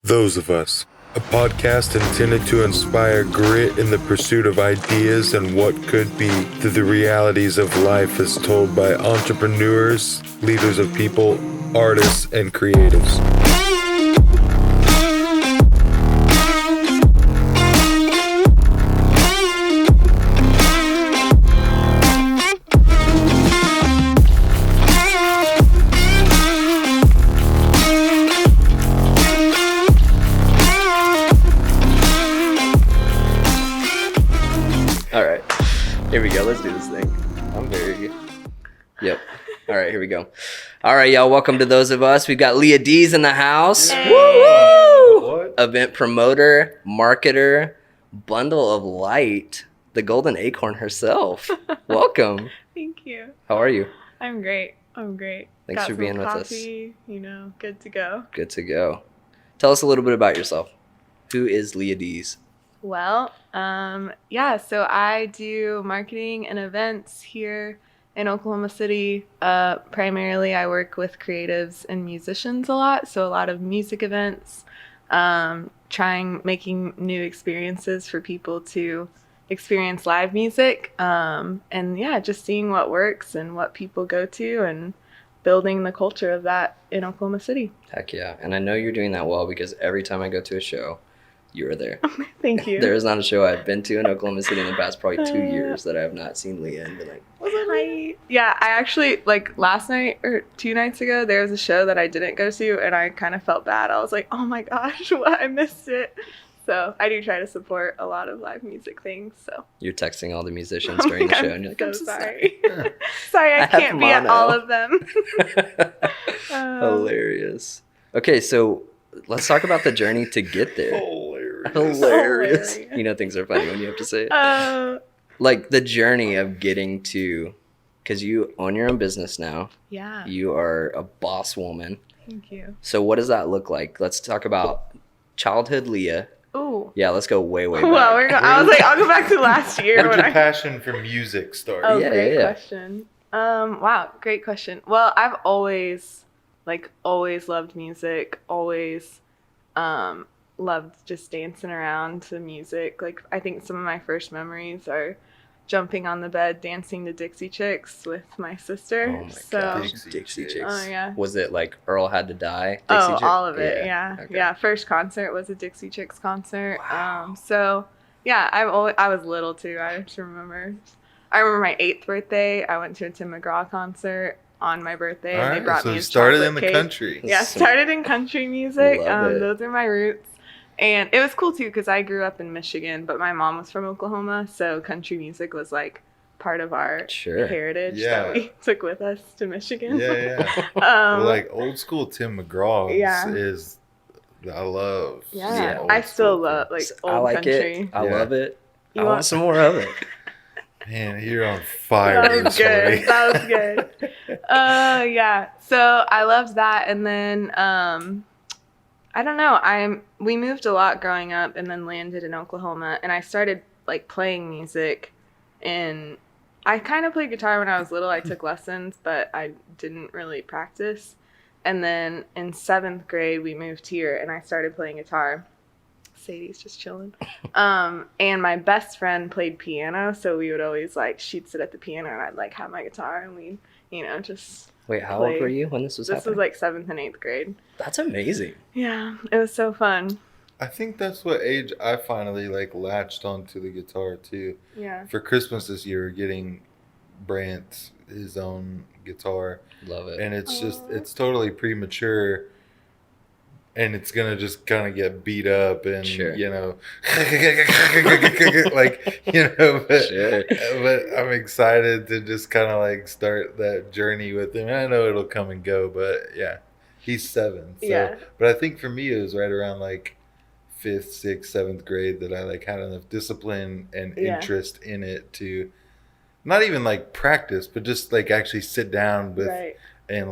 Those of Us, a podcast intended to inspire grit in the pursuit of ideas and what could be through the realities of life as told by entrepreneurs, leaders of people, artists, and creatives. Here we go. Let's do this thing. I'm very... Yep. All right, here we go. All right, y'all. Welcome to Those of Us. We've got LEAH DEES in the house. Hey. Woo! What? Event promoter, marketer, bundle of light, the golden Acorn herself. Welcome. Thank you. How are you? I'm great. Thanks Thanks for being with us. You know, good to go. Good to go. Tell us a little bit about yourself. Who is LEAH DEES? Well, so I do marketing and events here in Oklahoma City. Primarily, I work with creatives and musicians a lot. So a lot of music events, making new experiences for people to experience live music. Just seeing what works and what people go to and building the culture of that in Oklahoma City. Heck yeah. And I know you're doing that well because every time I go to a show, you are there. Thank you. There is not a show I've been to in Oklahoma City in the past probably 2 years that I have not seen LEAH and been like, was it right? Yeah, I actually, last night or 2 nights ago, there was a show that I didn't go to, and I kind of felt bad. I was like, oh my gosh, I missed it. So I do try to support a lot of live music things. So you're texting all the musicians during the show, and you're like, I'm so sorry. Sorry, I can't be at all of them. Hilarious. Okay, so let's talk about the journey to get there. Hilarious. You know things are funny when you have to say it. Like the journey of getting to, because you own your own business now. Yeah. You are a boss woman. Thank you. So what does that look like? Let's talk about childhood LEAH. Ooh. Yeah, let's go way back. Well, I was like, I'll go back to last year. Where'd your passion for music start? Oh, great question. Wow, great question. Well, I've always loved music, always loved just dancing around to music. Like, I think some of my first memories are jumping on the bed dancing to Dixie Chicks with my sister. Oh my gosh, Dixie Chicks. Oh yeah. Was it like Earl Had to Die? Dixie Chicks? All of it. Yeah. Okay. Yeah. First concert was a Dixie Chicks concert. Wow. I was little too. I just remember. I remember my 8th birthday. I went to a Tim McGraw concert on my birthday. All and right, they brought so me you a started chocolate in the cake. country. Yeah, started in country music. Love it. Those are my roots. And it was cool too because I grew up in Michigan, but my mom was from Oklahoma, so country music was like part of our heritage that we took with us to Michigan. Yeah. Like old school Tim McGraw is I love. Yeah, I still love old country. I love it. I want some more of it. Man, you're on fire. That was good. That was good. Yeah. So I loved that, and then I don't know. We moved a lot growing up, and then landed in Oklahoma, and I started playing music. And I kind of played guitar when I was little. I took lessons, but I didn't really practice. And then in 7th grade, we moved here, and I started playing guitar. Sadie's just chilling. And my best friend played piano, so we would always she'd sit at the piano, and I'd have my guitar, and we'd just. Wait, how old were you when this was happening? This was 7th and 8th grade. That's amazing. Yeah, it was so fun. I think that's what age I finally latched onto the guitar too. Yeah. For Christmas this year, we're getting Brant his own guitar. Love it. And it's totally premature. And it's gonna just kind of get beat up, and but I'm excited to just kind of start that journey with him. I know it'll come and go, but yeah, he's 7. So. Yeah. But I think for me it was right around 5th, 6th, 7th grade that I had enough discipline and interest in it to not even practice, but just actually sit down with and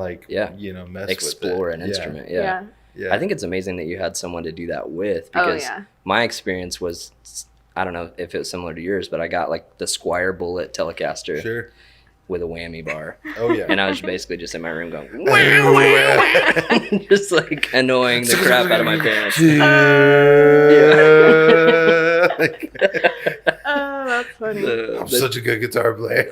mess explore with it. an instrument. Yeah. I think it's amazing that you had someone to do that with, because my experience was, I don't know if it was similar to yours, but I got the Squire Bullet Telecaster. Sure. with a whammy bar. Oh yeah. And I was basically just in my room going, wow, wow, wow. Just like annoying the crap out of my parents. Oh, that's funny. I'm such a good guitar player.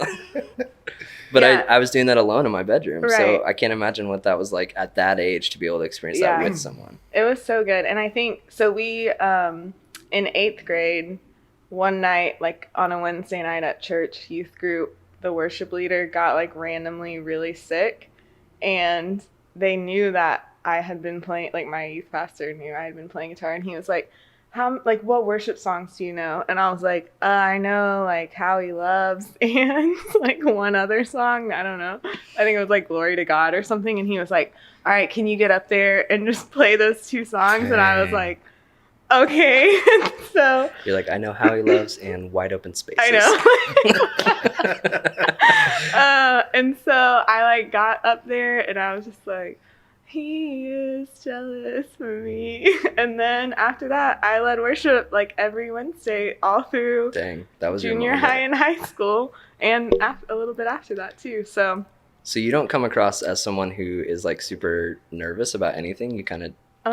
But I was doing that alone in my bedroom. Right. So I can't imagine what that was like at that age to be able to experience that with someone. It was so good. And I think, so we, in 8th grade, one night, like on a Wednesday night at church youth group, the worship leader got like randomly really sick, and they knew that I had been playing, like my youth pastor knew I had been playing guitar, and he was like, what worship songs do you know? And I was like, I know like How He Loves and like one other song, I don't know, I think it was like Glory to God or something. And he was like, all right, can you get up there and just play those 2 songs? Dang. And I was like, okay. So you're like, I know How He Loves and Wide Open Spaces. I know. And so I like got up there and I was just like, he is jealous for me. And then after that, I led worship like every Wednesday all through that was junior high and high school, and a little bit after that too. So you don't come across as someone who is like super nervous about anything. You kind of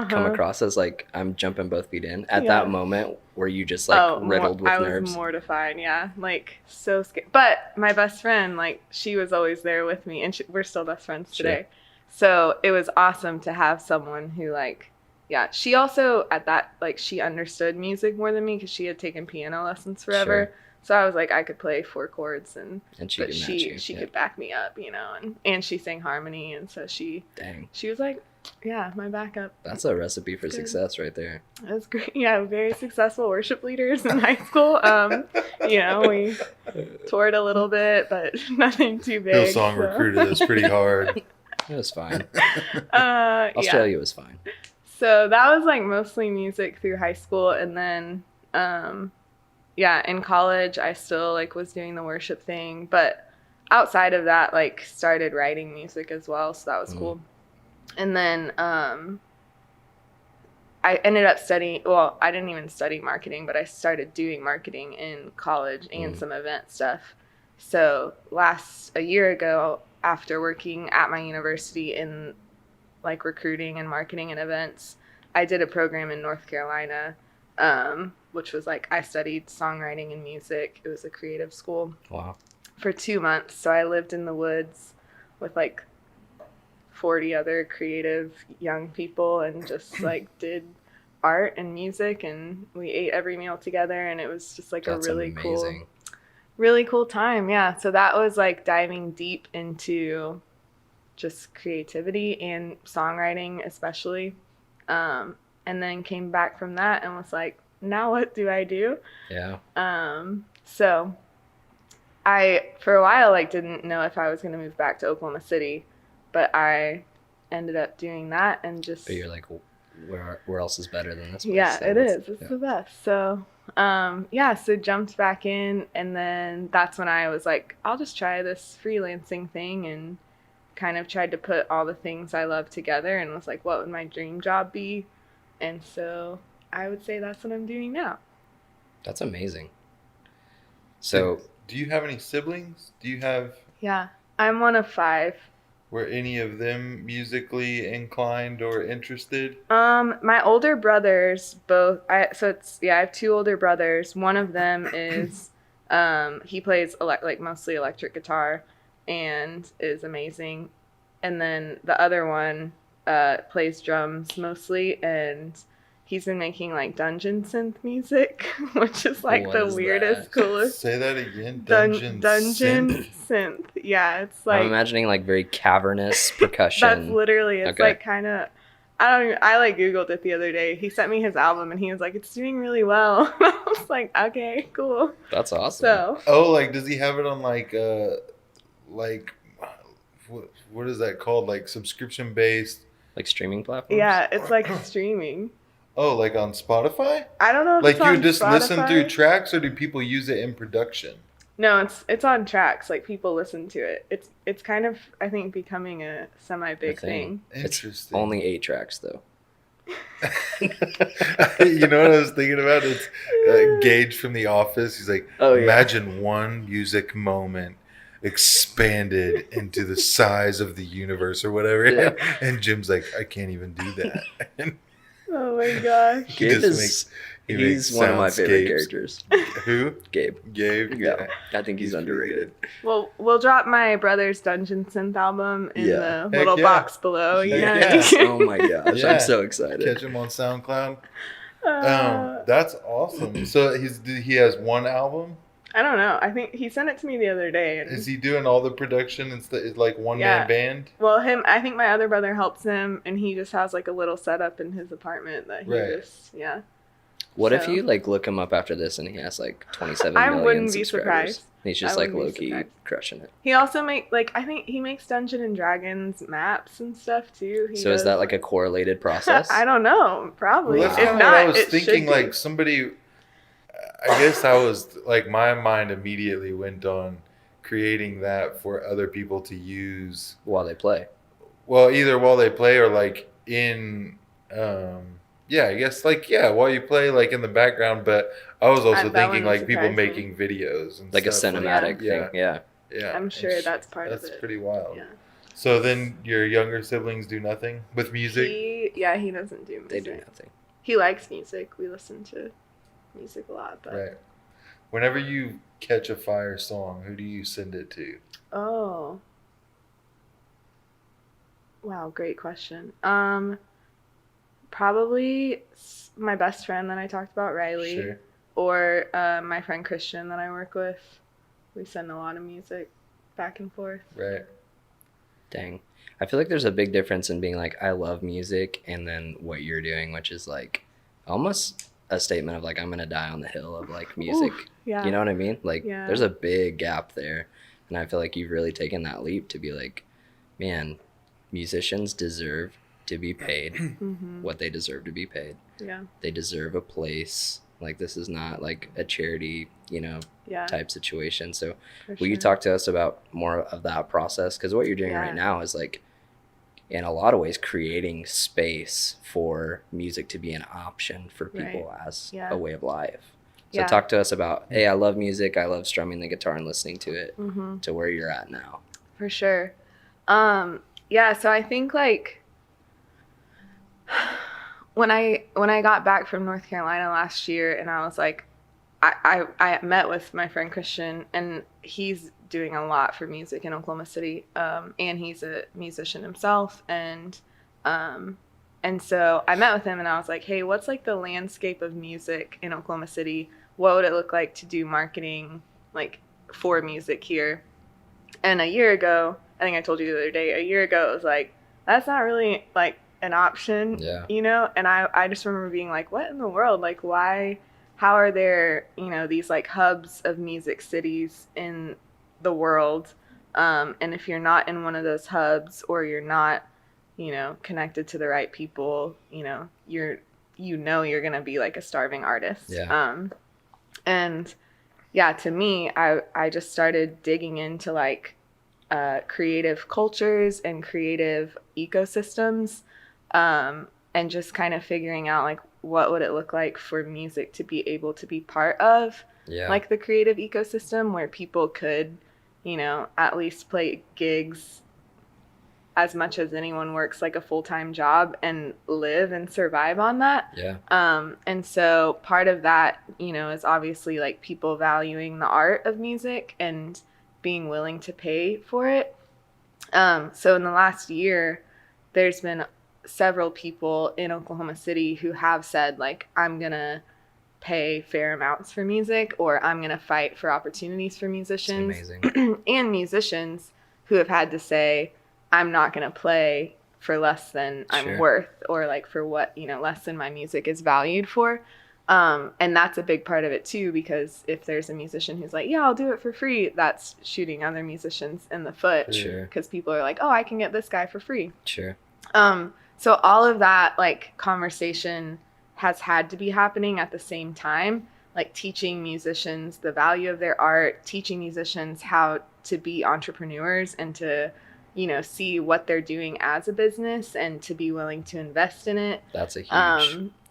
come across as like, I'm jumping both feet in. At that moment, were you just like riddled with nerves? I was mortified, like so scared. But my best friend, like she was always there with me, and we're still best friends today. Sure. So it was awesome to have someone who like, she also at that, like she understood music more than me because she had taken piano lessons forever. Sure. So I was like, I could play 4 chords and she could back me up, you know, and she sang harmony. And so she was like, my backup. That's a recipe for success right there. That's great. Yeah, very successful worship leaders in high school. You know, we toured a little bit, but nothing too big. Hillsong recruited us pretty hard. It was fine. Australia was fine. So that was like mostly music through high school, and then in college I still like was doing the worship thing, but outside of that, like started writing music as well, so that was cool. And then I ended up studying, well, I didn't even study marketing, but I started doing marketing in college and some event stuff. So a year ago, after working at my university in like recruiting and marketing and events, I did a program in North Carolina, which was like, I studied songwriting and music. It was a creative school. Wow. For 2 months. So I lived in the woods with like 40 other creative young people and just like did art and music, and we ate every meal together, and it was just like That's a really amazing. Really cool time. Yeah. So that was like diving deep into just creativity and songwriting especially. And then came back from that and was like, now what do I do? Yeah. So I, for a while, like didn't know if I was going to move back to Oklahoma City, but I ended up doing that and just. But you're like, where else is better than this place? Yeah, so it is. It's the best. So, so jumped back in, and then that's when I was like, I'll just try this freelancing thing, and kind of tried to put all the things I love together, and was like, what would my dream job be? And so I would say that's what I'm doing now. That's amazing. So, do you have any siblings? Yeah, I'm one of 5. Were any of them musically inclined or interested? My older brothers both. I have 2 older brothers. One of them is, he plays mostly electric guitar, and is amazing. And then the other one plays drums mostly, and he's been making like dungeon synth music, which is like the weirdest, coolest. Say that again. Dungeon synth. Yeah, it's like. I'm imagining like very cavernous percussion. That's literally. It's like kind of. I like Googled it the other day. He sent me his album and he was like, "It's doing really well." I was like, "Okay, cool." That's awesome. So. Like, does he have it on like what is that called? Like subscription based. Like streaming platforms. Yeah, it's like streaming. Oh, like on Spotify? I don't know if like it's on you just Spotify. Listen through tracks, or do people use it in production? No, it's on tracks. Like people listen to it. It's kind of, I think, becoming a semi-big thing. Interesting. It's only 8 tracks though. You know what I was thinking about? It's Gage from The Office. He's like, imagine one music moment, expanded into the size of the universe or whatever. Yeah. And Jim's like, I can't even do that. Oh my gosh. He's one of my favorite characters. Who? Gabe. Yeah. I think he's underrated. Well, we'll drop my brother's Dungeon Synth album in the little box below. Yeah. Oh my gosh, I'm so excited. Catch him on SoundCloud. That's awesome. So he has one album? I don't know. I think he sent it to me the other day. Is he doing all the production? It's like one-man band? Well, I think my other brother helps him, and he just has like a little setup in his apartment that he just, What if you like look him up after this and he has like 27 million I wouldn't be subscribers? surprised. He's just like low-key crushing it. He also I think he makes Dungeons and Dragons maps and stuff too. So is that like a correlated process? I don't know. Probably. Well, that's kind of what I was thinking. Like somebody, I guess I was like, my mind immediately went on creating that for other people to use while they play. Well, either while they play or like in, I guess while you play, like in the background. But I was also thinking like people making videos and like stuff, a cinematic thing. Yeah. I'm sure that's part of it. That's pretty wild. Yeah. So then your younger siblings do nothing with music? He doesn't do music. They do nothing. He likes music. We listen to music a lot. But... Right. Whenever you catch a fire song, who do you send it to? Oh. Wow, great question. Probably my best friend that I talked about, Riley. Sure. Or my friend Christian that I work with. We send a lot of music back and forth. Right. Dang. I feel like there's a big difference in being like, I love music, and then what you're doing, which is like almost a statement of like, I'm going to die on the hill of like music. Ooh, yeah. You know what I mean? Like there's a big gap there. And I feel like you've really taken that leap to be like, man, musicians deserve to be paid what they deserve to be paid. Yeah. They deserve a place. Like this is not like a charity, type situation. So will you talk to us about more of that process? Because what you're doing right now is like, in a lot of ways, creating space for music to be an option for people as a way of life. So talk to us about, hey, I love music. I love strumming the guitar and listening to it, to where you're at now. For sure. So I think like when I got back from North Carolina last year, and I was like, I met with my friend Christian, and he's doing a lot for music in Oklahoma City, and he's a musician himself, and so I met with him, and I was like, hey, what's like the landscape of music in Oklahoma City? What would it look like to do marketing like for music here? And a year ago, I think I told you the other day, it was like, that's not really like an option, and I just remember being like, what in the world? Like, why, how are there, these like hubs of music cities in the world? And if you're not in one of those hubs, or you're not, connected to the right people, you're going to be like a starving artist. And to me, I just started digging into like creative cultures and creative ecosystems, and just kind of figuring out like what would it look like for music to be able to be part of like the creative ecosystem, where people could, at least play gigs as much as anyone works like a full-time job and live and survive on that. And so part of that, is obviously like people valuing the art of music and being willing to pay for it. So in the last year, there's been several people in Oklahoma City who have said like, I'm gonna pay fair amounts for music, or I'm gonna fight for opportunities for musicians. And musicians who have had to say, I'm not gonna play for less than I'm worth, or like for what, less than my music is valued for. And that's a big part of it too, because if there's a musician who's like, yeah, I'll do it for free, that's shooting other musicians in the foot. Because people are like, oh, I can get this guy for free. So all of that like conversation has had to be happening at the same time, like teaching musicians the value of their art, teaching musicians how to be entrepreneurs and to, see what they're doing as a business and to be willing to invest in it. That's a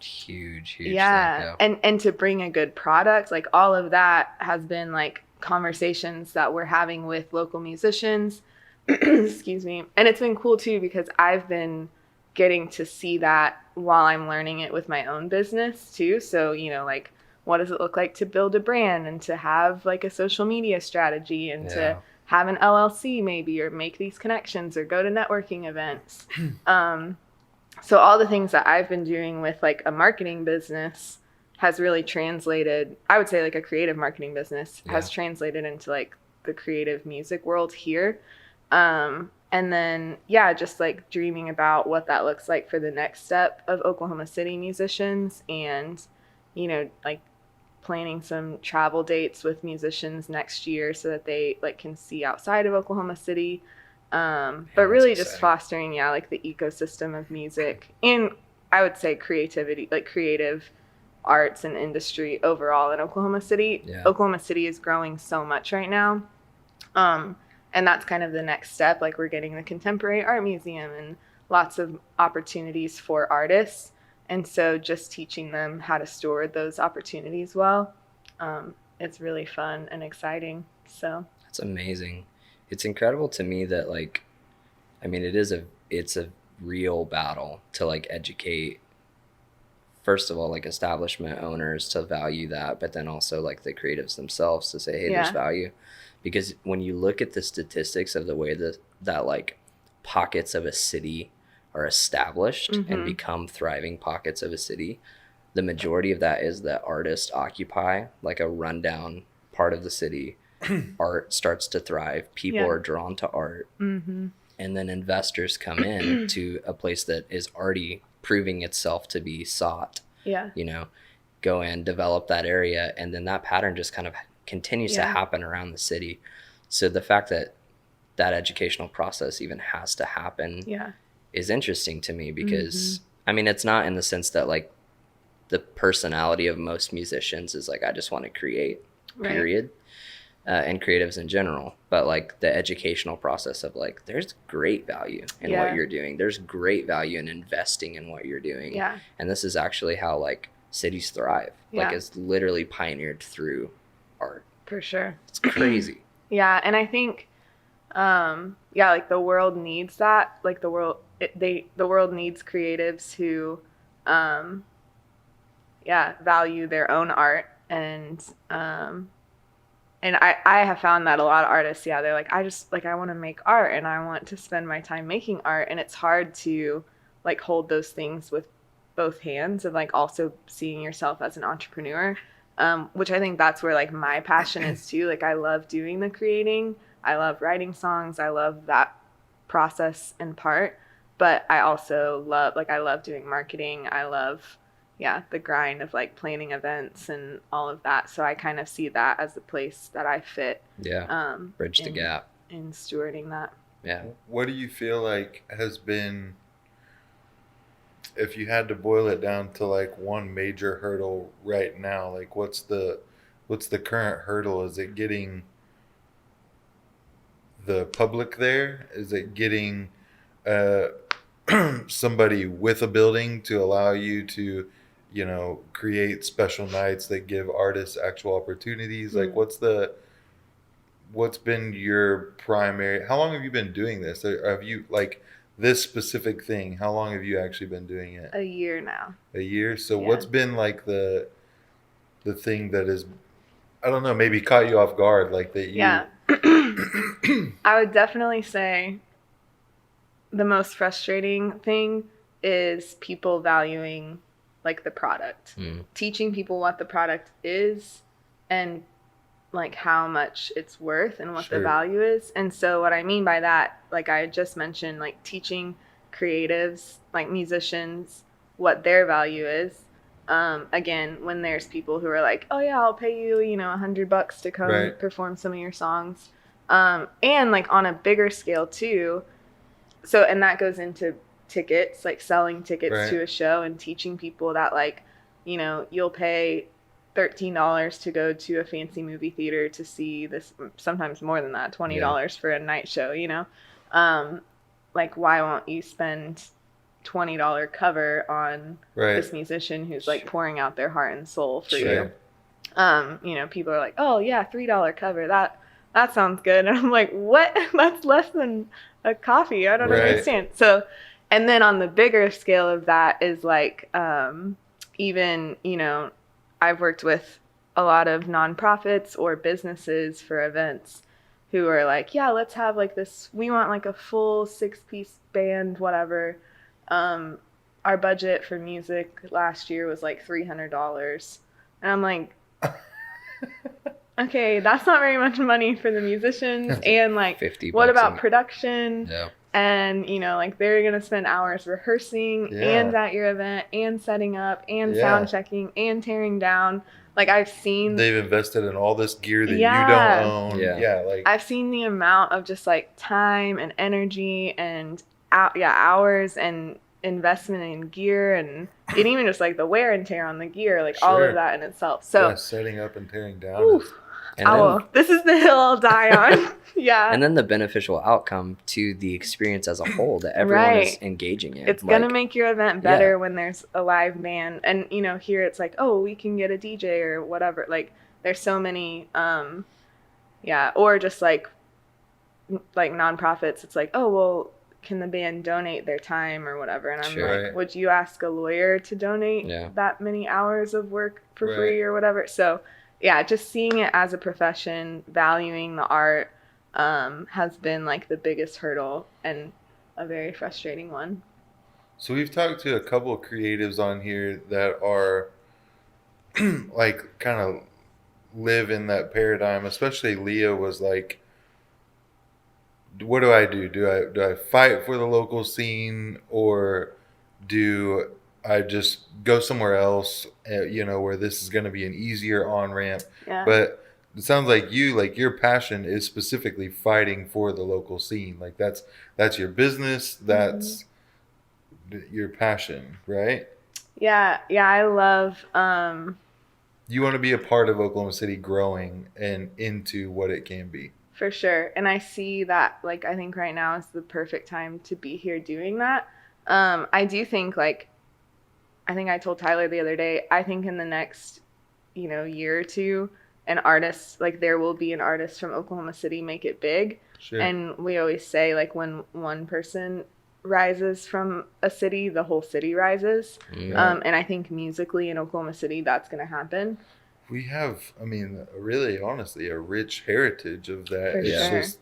huge thing, and to bring a good product. Like all of that has been like conversations that we're having with local musicians. Excuse me. And it's been cool too, because I've been getting to see that while I'm learning it with my own business too. So, you know, like, what does it look like to build a brand and to have like a social media strategy and to have an LLC maybe, or make these connections or go to networking events. So all the things that I've been doing with like a marketing business has really translated, I would say like a creative marketing business has translated into like the creative music world here. And then, just like dreaming about what that looks like for the next step of Oklahoma City musicians, and, you know, like planning some travel dates with musicians next year so that they like can see outside of Oklahoma City. But really just fostering, like the ecosystem of music, and I would say creativity, like creative arts and industry overall in Oklahoma City. Oklahoma City is growing so much right now. And that's kind of the next step. Like, we're getting the Contemporary Art Museum and lots of opportunities for artists. And so just teaching them how to steward those opportunities well, it's really fun and exciting. So that's amazing. It's incredible to me that, like, I mean, it's a real battle to like educate, first of all, like establishment owners to value that, but then also like the creatives themselves to say, hey, there's value. Because when you look at the statistics of the way that like pockets of a city are established and become thriving pockets of a city, the majority of that is that artists occupy like a rundown part of the city. Art starts to thrive. People are drawn to art. And then investors come in to a place that is already proving itself to be sought. You know, go in, develop that area, and then that pattern just kind of continues to happen around the city. So the fact that that educational process even has to happen is interesting to me, because I mean, it's not in the sense that like the personality of most musicians is like, I just want to create, period. And creatives in general, but like the educational process of like, there's great value in what you're doing. There's great value in investing in what you're doing. And this is actually how like cities thrive. Like, it's literally pioneered through art. For sure. It's crazy. And I think, like the world needs that. Like the world needs creatives who, value their own art. And I have found that a lot of artists, they're like, I want to make art and I want to spend my time making art. And it's hard to like hold those things with both hands, and like also seeing yourself as an entrepreneur, which I think that's where like my passion is too. Like, I love doing the creating. I love writing songs. I love that process in part, but I also love doing marketing. I love the grind of like planning events and all of that. So I kind of see that as the place that I fit. Bridge the gap in stewarding that. What do you feel like has been, if you had to boil it down to like one major hurdle right now, like what's the current hurdle? Is it getting the public there? Is it getting somebody with a building to allow you to, you know, create special nights that give artists actual opportunities? Like, what's been your primary, how long have you been doing this? Have you, like, this specific thing, how long have you actually been doing it? A year now. A year? So what's been like the thing that is, I don't know, maybe caught you off guard, like that you... I would definitely say the most frustrating thing is people valuing like the product, teaching people what the product is and like how much it's worth and what the value is. And so what I mean by that, like I just mentioned, like teaching creatives, like musicians, what their value is. Again, when there's people who are like, oh yeah, I'll pay you, $100 to come perform some of your songs. And like on a bigger scale too. So, and that goes into tickets, like selling tickets to a show and teaching people that like, you'll pay $13 to go to a fancy movie theater to see this, sometimes more than that, $20 for a night show, like why won't you spend $20 cover on this musician who's like pouring out their heart and soul for you? People are like, oh yeah, $3 cover. That sounds good. And I'm like, what? That's less than a coffee. I don't understand. So, and then on the bigger scale of that is like, even, I've worked with a lot of nonprofits or businesses for events who are like, yeah, let's have like this, we want like a full 6-piece band, whatever. Our budget for music last year was like $300. And I'm like, okay, that's not very much money for the musicians. And like, what about production? Yeah. And, like they're going to spend hours rehearsing and at your event and setting up and sound checking and tearing down. Like I've seen. They've invested in all this gear that you don't own. Yeah. Like I've seen the amount of just like time and energy and hours and investment in gear and even just like the wear and tear on the gear, like all of that in itself. So setting up and tearing down. This is the hill I'll die on. And then the beneficial outcome to the experience as a whole that everyone is engaging in. It's going to make your event better when there's a live band. And, here it's like, oh, we can get a DJ or whatever. Like, there's so many, or just like nonprofits. It's like, oh, well, can the band donate their time or whatever? And I'm like, would you ask a lawyer to donate that many hours of work for free or whatever? So, just seeing it as a profession, valuing the art, has been like the biggest hurdle and a very frustrating one. So we've talked to a couple of creatives on here that are like kind of live in that paradigm, especially Leah was like, what do I do? Do I fight for the local scene, or do I just go somewhere else, where this is going to be an easier on-ramp? Yeah. But it sounds like your passion is specifically fighting for the local scene. Like that's your business. That's your passion, right? Yeah. I love, you want to be a part of Oklahoma City growing and into what it can be. For sure. And I see that, like, I think right now is the perfect time to be here doing that. I do think, like, I think I told Tyler the other day, I think in the next, year or two, an artist, like there will be an artist from Oklahoma City make it big. Sure. And we always say, like, when one person rises from a city, the whole city rises. Yeah. And I think musically in Oklahoma City, that's going to happen. We have, really, honestly, a rich heritage of that.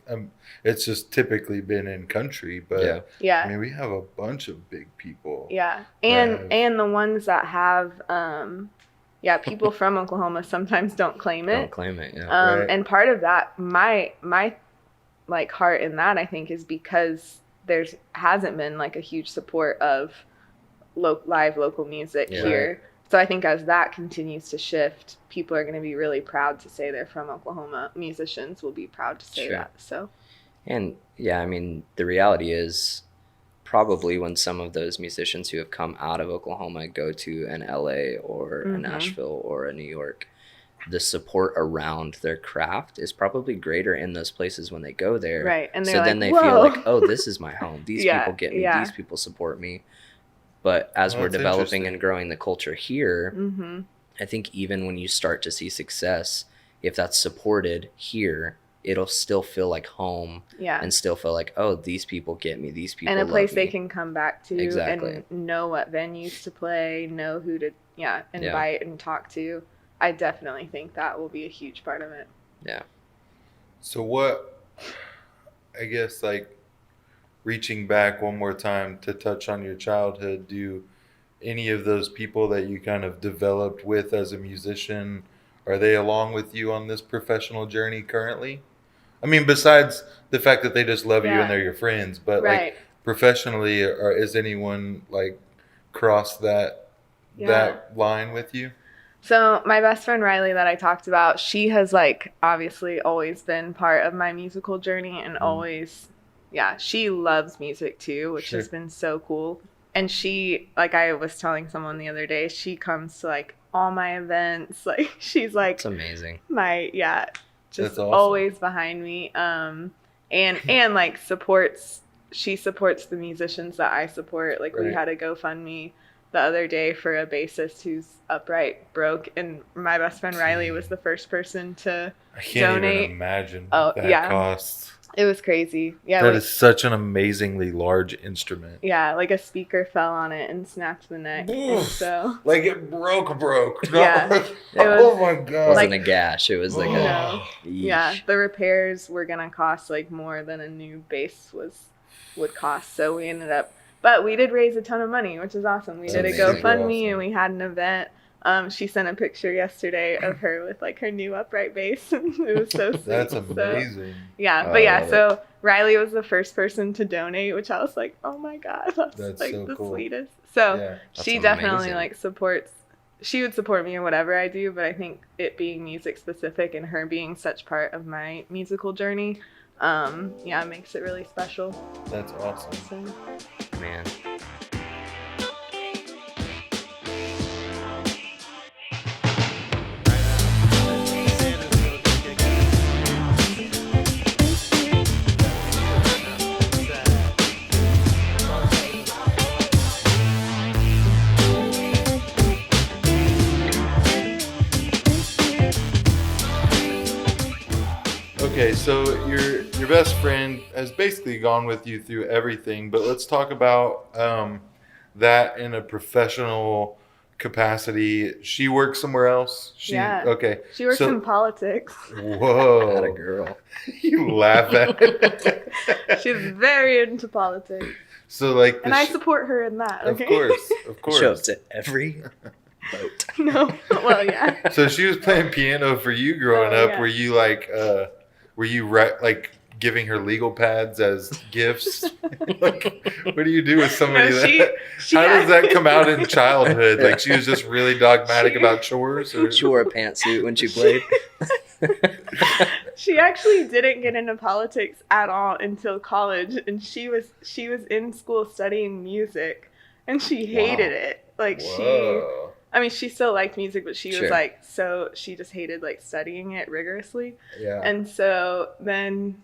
It's just typically been in country, but we have a bunch of big people. Yeah, and the ones that have, people from Oklahoma sometimes don't claim it. And part of that, my like heart in that, I think, is because there hasn't been like a huge support of live local music here. So I think as that continues to shift, people are going to be really proud to say they're from Oklahoma. Musicians will be proud to say that. So, and the reality is probably when some of those musicians who have come out of Oklahoma go to an LA or a Nashville or a New York, the support around their craft is probably greater in those places when they go there. Right. And so then they feel like, oh, this is my home. These people get me. These people support me. But as we're developing and growing the culture here, I think even when you start to see success, if that's supported here, it'll still feel like home and still feel like, oh, these people get me, these people love me. And a place they can come back to and know what venues to play, know who to invite and talk to. I definitely think that will be a huge part of it. Yeah. So what, I guess, like, reaching back one more time to touch on your childhood, do any of those people that you kind of developed with as a musician, are they along with you on this professional journey currently? Besides the fact that they just love you and they're your friends, but like professionally, is anyone like crossed that line with you? So my best friend Riley that I talked about, she has like obviously always been part of my musical journey and always, she loves music too, which has been so cool. And she, like I was telling someone the other day, she comes to like all my events. Like she's like, it's amazing. Just awesome. Always behind me. And like she supports the musicians that I support. Like we had a GoFundMe the other day for a bassist whose upright broke, and my best friend Riley was the first person to I can't donate. even imagine what that costs. It was crazy. Yeah, that is such an amazingly large instrument. Yeah, like a speaker fell on it and snapped the neck. And so like it broke. Yeah. Oh my god. It wasn't a gash. It was like no. Yeah, the repairs were gonna cost like more than a new bass would cost. So we ended up, but we did raise a ton of money, which is awesome. We did a GoFundMe and we had an event. She sent a picture yesterday of her with like her new upright bass. It was so sweet. That's amazing. So, so Riley was the first person to donate, which I was like, oh my god, that's like so the cool. Sweetest. So she definitely like supports. She would support me in whatever I do, but I think it being music specific and her being such part of my musical journey, makes it really special. That's awesome. So, man. Okay, so your best friend has basically gone with you through everything, but let's talk about that in a professional capacity. She works somewhere else? Okay. She works in politics. Whoa. Not a girl. You laugh at it. She's very into politics. So like, and I support her in that. Okay? Of course. Show up to every vote. No, well, yeah. So she was playing piano for you growing up. Yeah. Were you like, like giving her legal pads as gifts? Like, what do you do with somebody how does that come out in childhood? Like she was just really dogmatic about chores? Or? She wore a pantsuit when she played. She actually didn't get into politics at all until college, and she was in school studying music, and she hated it. Like she still liked music, but she was like, she just hated like studying it rigorously. Yeah. And so then,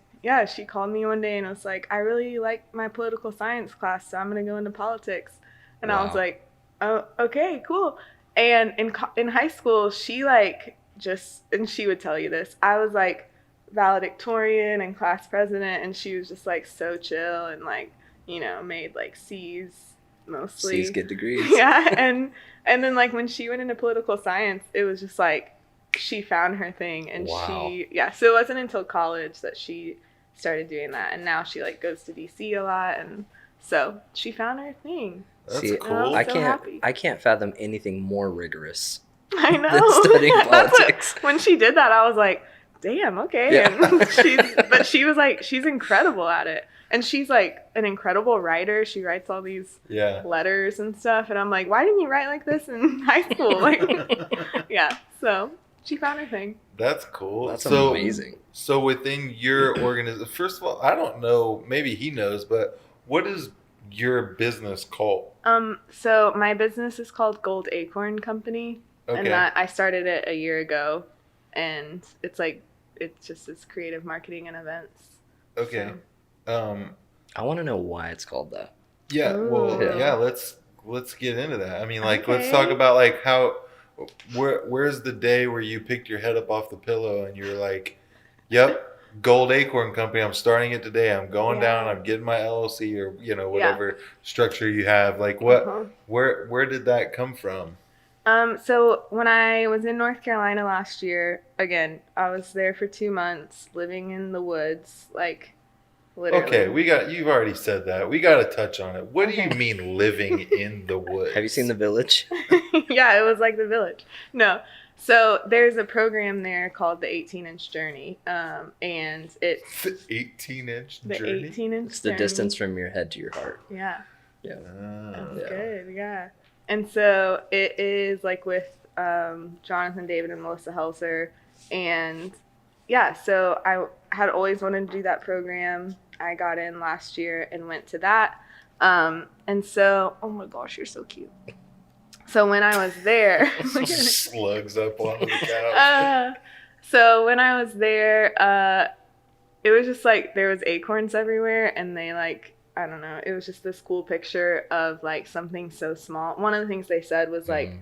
she called me one day and was like, I really like my political science class, so I'm going to go into politics. And I was like, oh, okay, cool. And in high school, she like and she would tell you this, I was like valedictorian and class president, and she was just like so chill and like, made like C's mostly. C's get degrees. Yeah. And then like when she went into political science, it was just like she found her thing, and so it wasn't until college that she started doing that, and now she like goes to DC a lot, and so she found her thing. That's cool. I can't fathom anything more rigorous. I know. Than studying politics. When she did that, I was like, damn, okay. Yeah. And she's incredible at it. And she's like an incredible writer. She writes all these letters and stuff. And I'm like, why didn't you write like this in high school? Like, so she found her thing. That's cool. That's amazing. So within your organization, first of all, I don't know, maybe he knows, but what is your business called? So my business is called Gold Acorn Company. Okay. And I started it a year ago, and it's just creative marketing and events. Okay. So. I want to know why it's called that. Yeah. Ooh. Well, let's get into that. I mean, like, let's talk about like where's the day where you picked your head up off the pillow and you're like, yep, Gold Acorn Company, I'm starting it today. I'm going down, I'm getting my LLC or, whatever structure you have. Like where did that come from? So when I was in North Carolina last year, again, I was there for 2 months living in the woods, like literally. Okay, you've already said that. We got to touch on it. What do you mean living in the woods? Have you seen The Village? Yeah, it was like The Village. No. So there's a program there called the 18-inch journey. And it's the 18-inch journey. The 18-inch It's the distance from your head to your heart. Yeah. Yeah. That's good. Yeah. And so it is like with Jonathan David and Melissa Helser. And so I had always wanted to do that program. I got in last year and went to that. And so, oh my gosh, you're so cute. So when I was there. Slugs up on the couch. So when I was there, it was just like there was acorns everywhere, and they like I don't know, it was just this cool picture of like something so small. One of the things they said was like,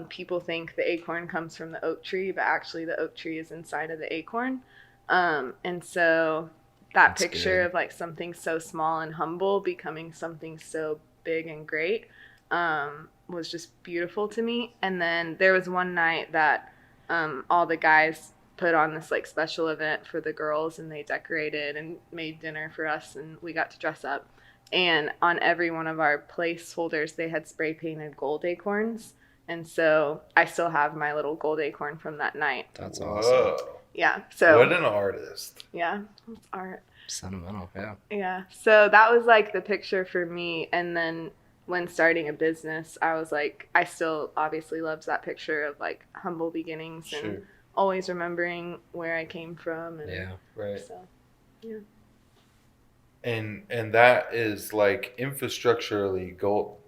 people think the acorn comes from the oak tree, but actually the oak tree is inside of the acorn. And so that's picture good. Of like something so small and humble becoming something so big and great was just beautiful to me. And then there was one night that all the guys put on this like special event for the girls, and they decorated and made dinner for us, and we got to dress up. And on every one of our placeholders, they had spray painted gold acorns. And so I still have my little gold acorn from that night. That's awesome. Yeah. So what an artist. Yeah, it's art. Sentimental, yeah. Yeah. So that was like the picture for me. And then when starting a business, I was like, I still obviously loves that picture of like humble beginnings and always remembering where I came from. And yeah. Right. So, yeah. And that is like infrastructurally gold.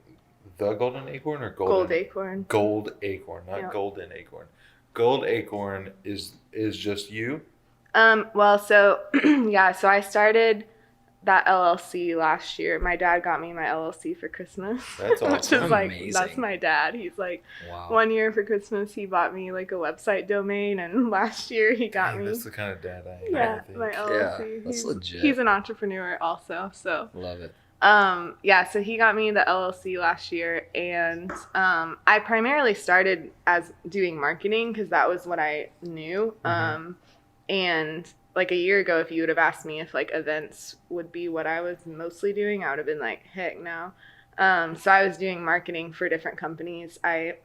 The golden acorn or golden? Gold acorn. Gold acorn, not golden acorn. Gold acorn is just you? Well, so yeah, so I started that LLC last year. My dad got me my LLC for Christmas. That's awesome. Which is like, amazing. That's my dad. He's like, one year for Christmas, he bought me like a website domain, and last year he got me. That's the kind of dad I am. Yeah, my LLC. Yeah, that's legit. He's an entrepreneur also, so. Love it. Yeah, so he got me the LLC last year, and I primarily started as doing marketing because that was what I knew. And like a year ago, if you would have asked me if like events would be what I was mostly doing, I would have been like, heck no. So I was doing marketing for different companies. I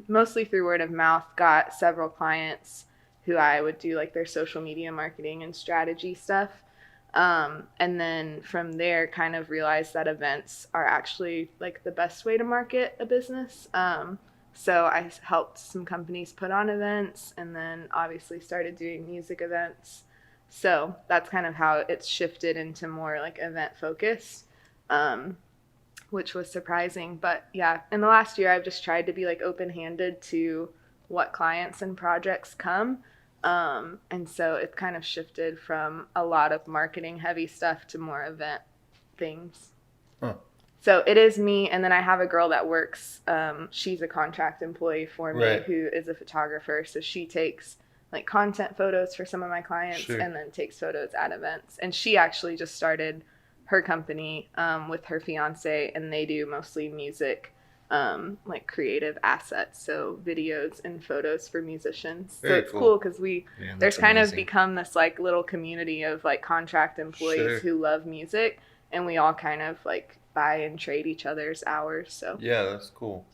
mostly through word of mouth got several clients who I would do like their social media marketing and strategy stuff. And then from there kind of realized that events are actually like the best way to market a business. So I helped some companies put on events, and then obviously started doing music events. So that's kind of how it's shifted into more like event focused, which was surprising. But yeah, in the last year, I've just tried to be like open-handed to what clients and projects come. And so it kind of shifted from a lot of marketing heavy stuff to more event things. Huh. So it is me, and then I have a girl that works, she's a contract employee for me who is a photographer. So she takes like content photos for some of my clients and then takes photos at events. And she actually just started her company with her fiance, and they do mostly music, like creative assets, so videos and photos for musicians. So it's cool because there's kind of become this like little community of like contract employees who love music, and we all kind of like buy and trade each other's hours. So yeah, that's cool.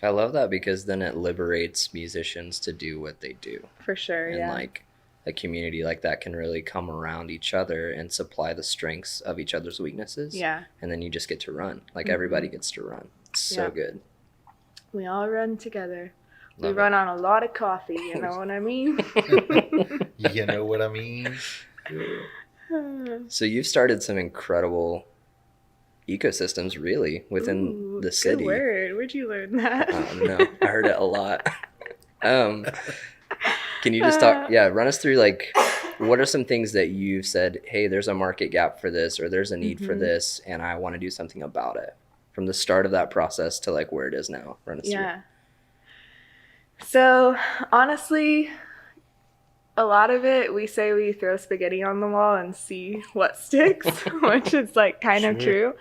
I love that because then it liberates musicians to do what they do. For sure, and like a community like that can really come around each other and supply the strengths of each other's weaknesses. Yeah. And then you just get to run. Like everybody gets to run. It's so good. We all run together. We run on a lot of coffee, you know what I mean? You know what I mean? So you've started some incredible ecosystems really within the city. Good word. Where'd you learn that? No, I heard it a lot. Can you just run us through like what are some things that you've said, hey, there's a market gap for this, or there's a need for this, and I want to do something about it, from the start of that process to like where it is now? Run us through. So honestly, a lot of it, we say we throw spaghetti on the wall and see what sticks, which is like kind of true.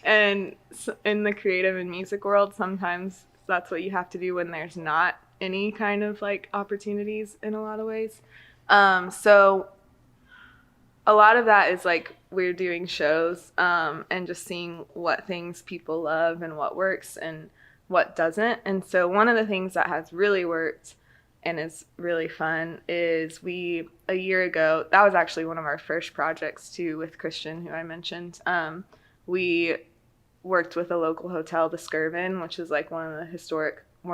And in the creative and music world, sometimes that's what you have to do when there's not any kind of like opportunities in a lot of ways. So a lot of that is like we're doing shows and just seeing what things people love and what works and what doesn't. And so one of the things that has really worked and is really fun is a year ago, that was actually one of our first projects too with Christian, who I mentioned. We worked with a local hotel, the Skirvin, which is like one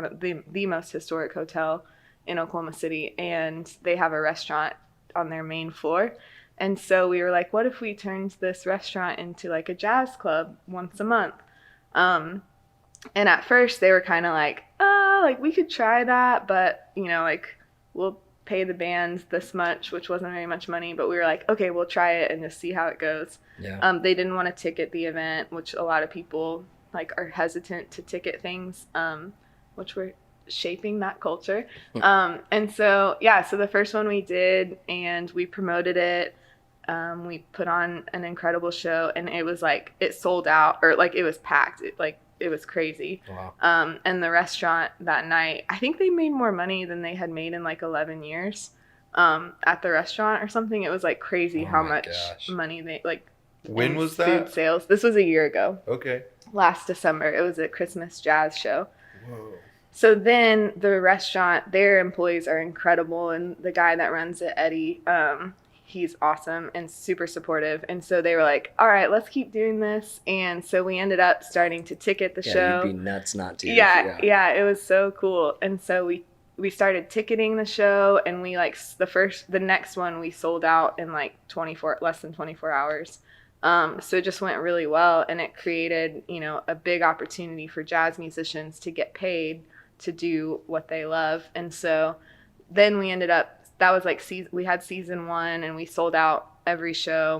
of the most historic hotel in Oklahoma City, and they have a restaurant on their main floor. And so we were like, what if we turned this restaurant into like a jazz club once a month? And at first they were kind of like we could try that, but like we'll pay the bands this much, which wasn't very much money, but we were like, okay, we'll try it and just see how it goes. Yeah. They didn't want to ticket the event, which a lot of people like are hesitant to ticket things, which we're shaping that culture. And so, so the first one we did, and we promoted it. We put on an incredible show, and it was like, it sold out, or like it was packed. It was crazy. Wow. And the restaurant that night, I think they made more money than they had made in like 11 years at the restaurant or something. It was like crazy how much money they like. When was food that? Sales. This was a year ago. Okay. Last December. It was a Christmas jazz show. Whoa. So then the restaurant, their employees are incredible, and the guy that runs it, Eddie, he's awesome and super supportive. And so they were like, all right, let's keep doing this. And so we ended up starting to ticket the show. You'd be nuts not to. Yeah, it was so cool. And so we started ticketing the show, and we like the next one we sold out in like less than 24 hours. So it just went really well, and it created, a big opportunity for jazz musicians to get paid to do what they love. And so then we ended up, that was like we had season 1, and we sold out every show.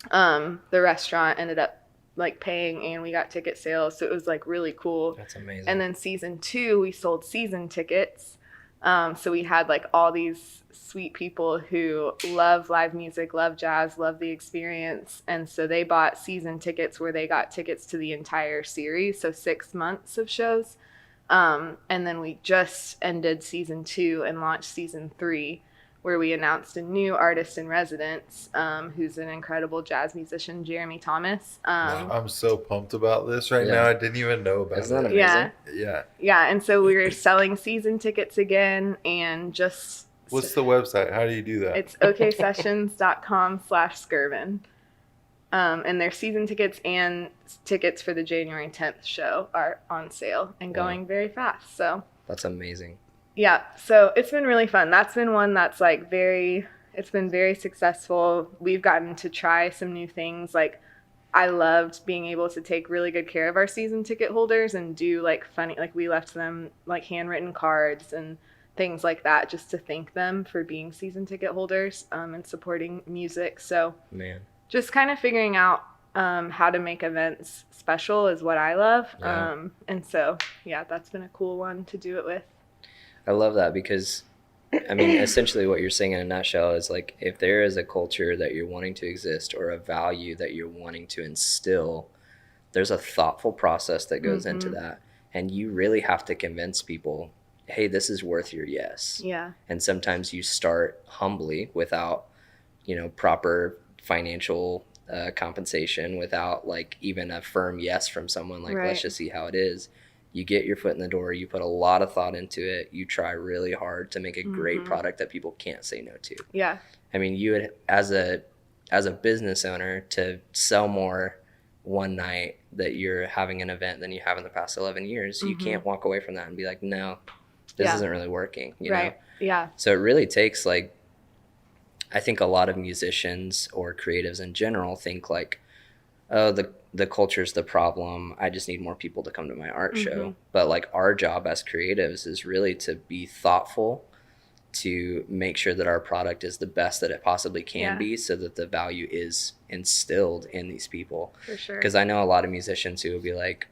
The restaurant ended up like paying, and we got ticket sales. So it was like really cool. That's amazing. And then season 2, we sold season tickets. So we had like all these sweet people who love live music, love jazz, love the experience. And so they bought season tickets where they got tickets to the entire series. So 6 months of shows. And then we just ended season 2 and launched season 3, where we announced a new artist in residence, who's an incredible jazz musician, Jeremy Thomas. I'm so pumped about this right now. I didn't even know about Isn't that it. amazing? Yeah. And so we were selling season tickets again, and just... What's the website? How do you do that? It's oksessions.com/Skirvin. And their season tickets and tickets for the January 10th show are on sale and going very fast. So that's amazing. Yeah. So it's been really fun. That's been one that's like it's been very successful. We've gotten to try some new things. Like, I loved being able to take really good care of our season ticket holders and do like funny, like we left them like handwritten cards and things like that, just to thank them for being season ticket holders, and supporting music. So just kind of figuring out how to make events special is what I love. And so, that's been a cool one to do it with. I love that, because I mean, essentially what you're saying in a nutshell is like, if there is a culture that you're wanting to exist, or a value that you're wanting to instill, there's a thoughtful process that goes into that. And you really have to convince people, hey, this is worth your yes. Yeah. And sometimes you start humbly without, proper financial compensation, without like even a firm yes from someone, like, let's just see how it is. You get your foot in the door, you put a lot of thought into it, you try really hard to make a great product that people can't say no to. Yeah. I mean, you would, as a business owner, to sell more one night that you're having an event than you have in the past 11 years, you can't walk away from that and be like, no, this isn't really working, you know? Yeah. So it really takes, like, I think a lot of musicians or creatives in general think like, oh, the culture's the problem, I just need more people to come to my art show. But like, our job as creatives is really to be thoughtful, to make sure that our product is the best that it possibly can be, so that the value is instilled in these people. For sure. Because I know a lot of musicians who will be like,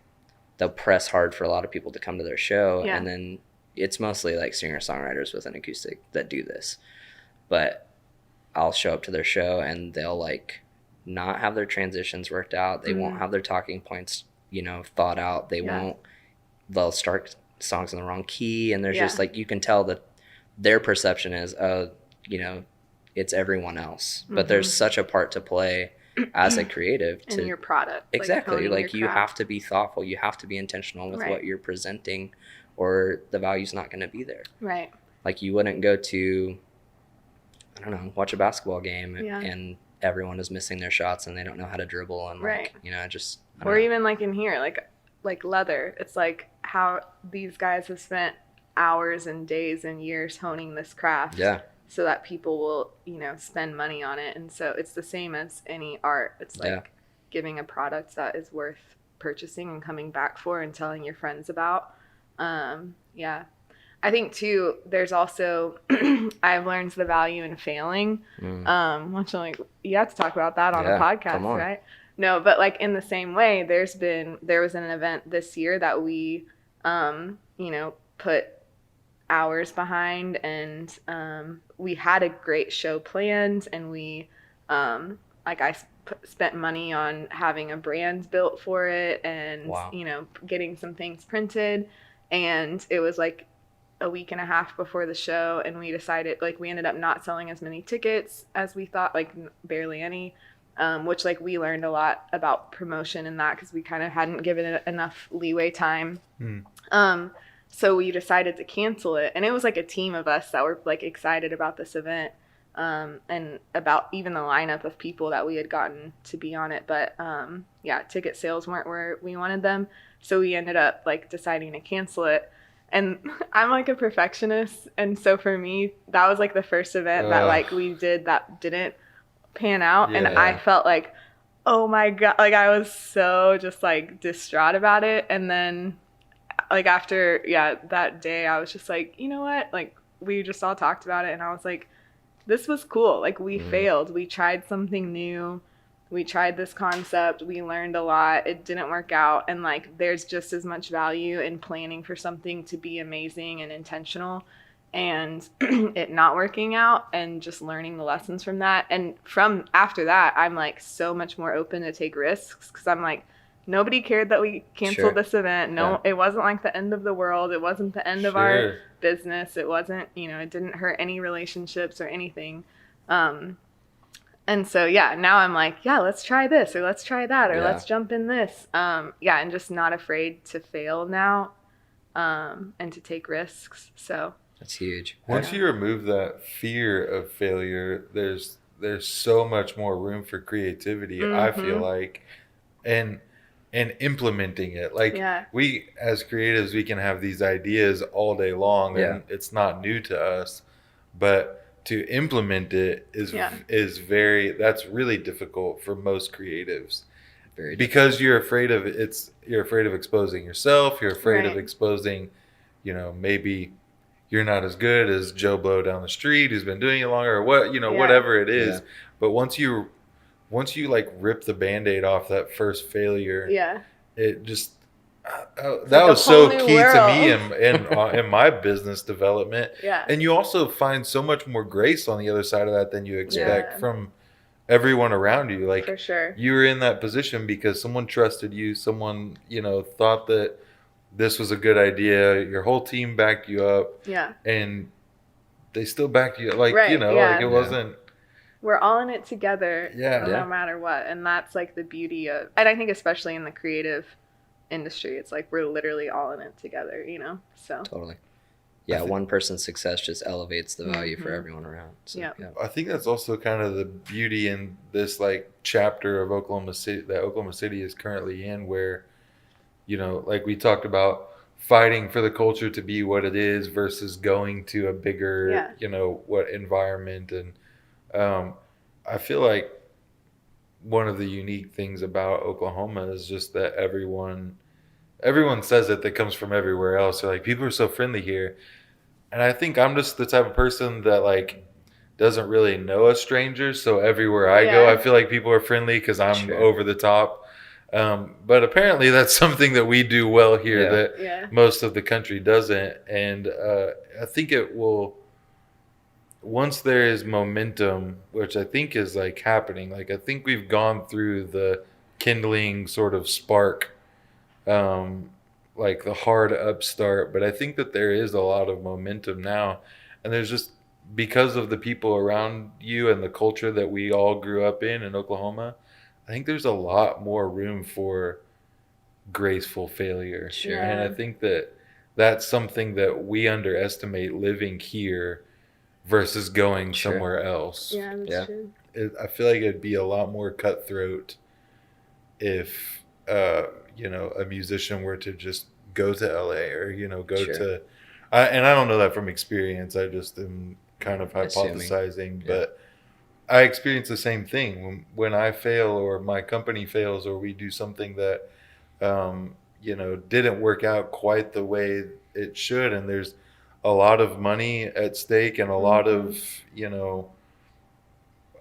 they'll press hard for a lot of people to come to their show, and then it's mostly like singer-songwriters with an acoustic that do this. But I'll show up to their show and they'll like not have their transitions worked out. They won't have their talking points, thought out. They'll start songs in the wrong key, and there's just like, you can tell that their perception is, it's everyone else. But there's such a part to play as a creative to your product. Exactly. Like you have to be thoughtful. You have to be intentional with what you're presenting, or the value's not going to be there. Right. Like, you wouldn't go to, I don't know, watch a basketball game and everyone is missing their shots and they don't know how to dribble, and like, or even like in here, like leather. It's like how these guys have spent hours and days and years honing this craft. Yeah. So that people will, spend money on it. And so it's the same as any art. It's like giving a product that is worth purchasing and coming back for and telling your friends about. I think too, there's also, I've learned the value in failing, which I'm like, you have to talk about that on a podcast, right? No, but like in the same way, there was an event this year that we, put hours behind, and we had a great show planned, and we, spent money on having a brand built for it, and, getting some things printed, and it was like a week and a half before the show, and we decided, like, we ended up not selling as many tickets as we thought, like barely any, which like we learned a lot about promotion in that because we kind of hadn't given it enough leeway time. So we decided to cancel it, and it was like a team of us that were like excited about this event, and about even the lineup of people that we had gotten to be on it, but ticket sales weren't where we wanted them, so we ended up like deciding to cancel it. And I'm like a perfectionist, and so for me, that was like the first event that like we did that didn't pan out, and I felt like, oh my God, like I was so just like distraught about it. And then like after that day, I was just like, you know what, like we just all talked about it, and I was like, this was cool, like we failed, we tried something new, we tried this concept, we learned a lot, it didn't work out, and like there's just as much value in planning for something to be amazing and intentional, and it not working out, and just learning the lessons from that. And from after that, I'm like so much more open to take risks, because I'm like, nobody cared that we canceled this event. It wasn't like the end of the world, it wasn't the end of our business, it wasn't, it didn't hurt any relationships or anything. And so, now I'm like, let's try this, or let's try that, or let's jump in this. And just not afraid to fail now, and to take risks. So that's huge. Once you remove that fear of failure, there's so much more room for creativity, I feel like, and implementing it. Like we as creatives, we can have these ideas all day long, and it's not new to us, but to implement it is that's really difficult for most creatives. Because you're afraid of exposing yourself, you're afraid of exposing, maybe you're not as good as Joe Blow down the street who's been doing it longer, or what, whatever it is. But once you like rip the Band-Aid off that first failure, it just that was so key to me in my business development. And you also find so much more grace on the other side of that than you expect from everyone around you. Like, for sure, you were in that position because someone trusted you, someone thought that this was a good idea, your whole team backed you up, and they still backed you, like, like it wasn't, we're all in it together, no matter what. And that's like the beauty of, and I think especially in the creative industry, it's like we're literally all in it together, so totally. One person's success just elevates the value for everyone around. So, I think that's also kind of the beauty in this like chapter of Oklahoma City that Oklahoma City is currently in, where like we talked about, fighting for the culture to be what it is versus going to a bigger what environment. And I feel like one of the unique things about Oklahoma is just that everyone says it that comes from everywhere else. They're like, people are so friendly here. And I think I'm just the type of person that like doesn't really know a stranger. So everywhere I go, I feel like people are friendly because I'm over the top. But apparently that's something that we do well here that most of the country doesn't. And I think it will, once there is momentum, which I think is like happening, like I think we've gone through the kindling sort of spark, like the hard upstart, but I think that there is a lot of momentum now, and there's just, because of the people around you and the culture that we all grew up in Oklahoma, I think there's a lot more room for graceful failure. And I think that that's something that we underestimate living here versus going somewhere else. That's true. I feel like it'd be a lot more cutthroat if a musician were to just go to LA or go to and I don't know that from experience, I just am kind of hypothesizing, but I experience the same thing when I fail, or my company fails, or we do something that didn't work out quite the way it should, and there's a lot of money at stake and a lot of, you know,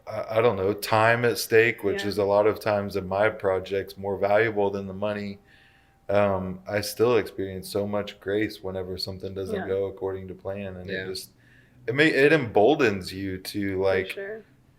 I don't know, time at stake, which is a lot of times in my projects more valuable than the money. I still experience so much grace whenever something doesn't go according to plan, and it emboldens you to like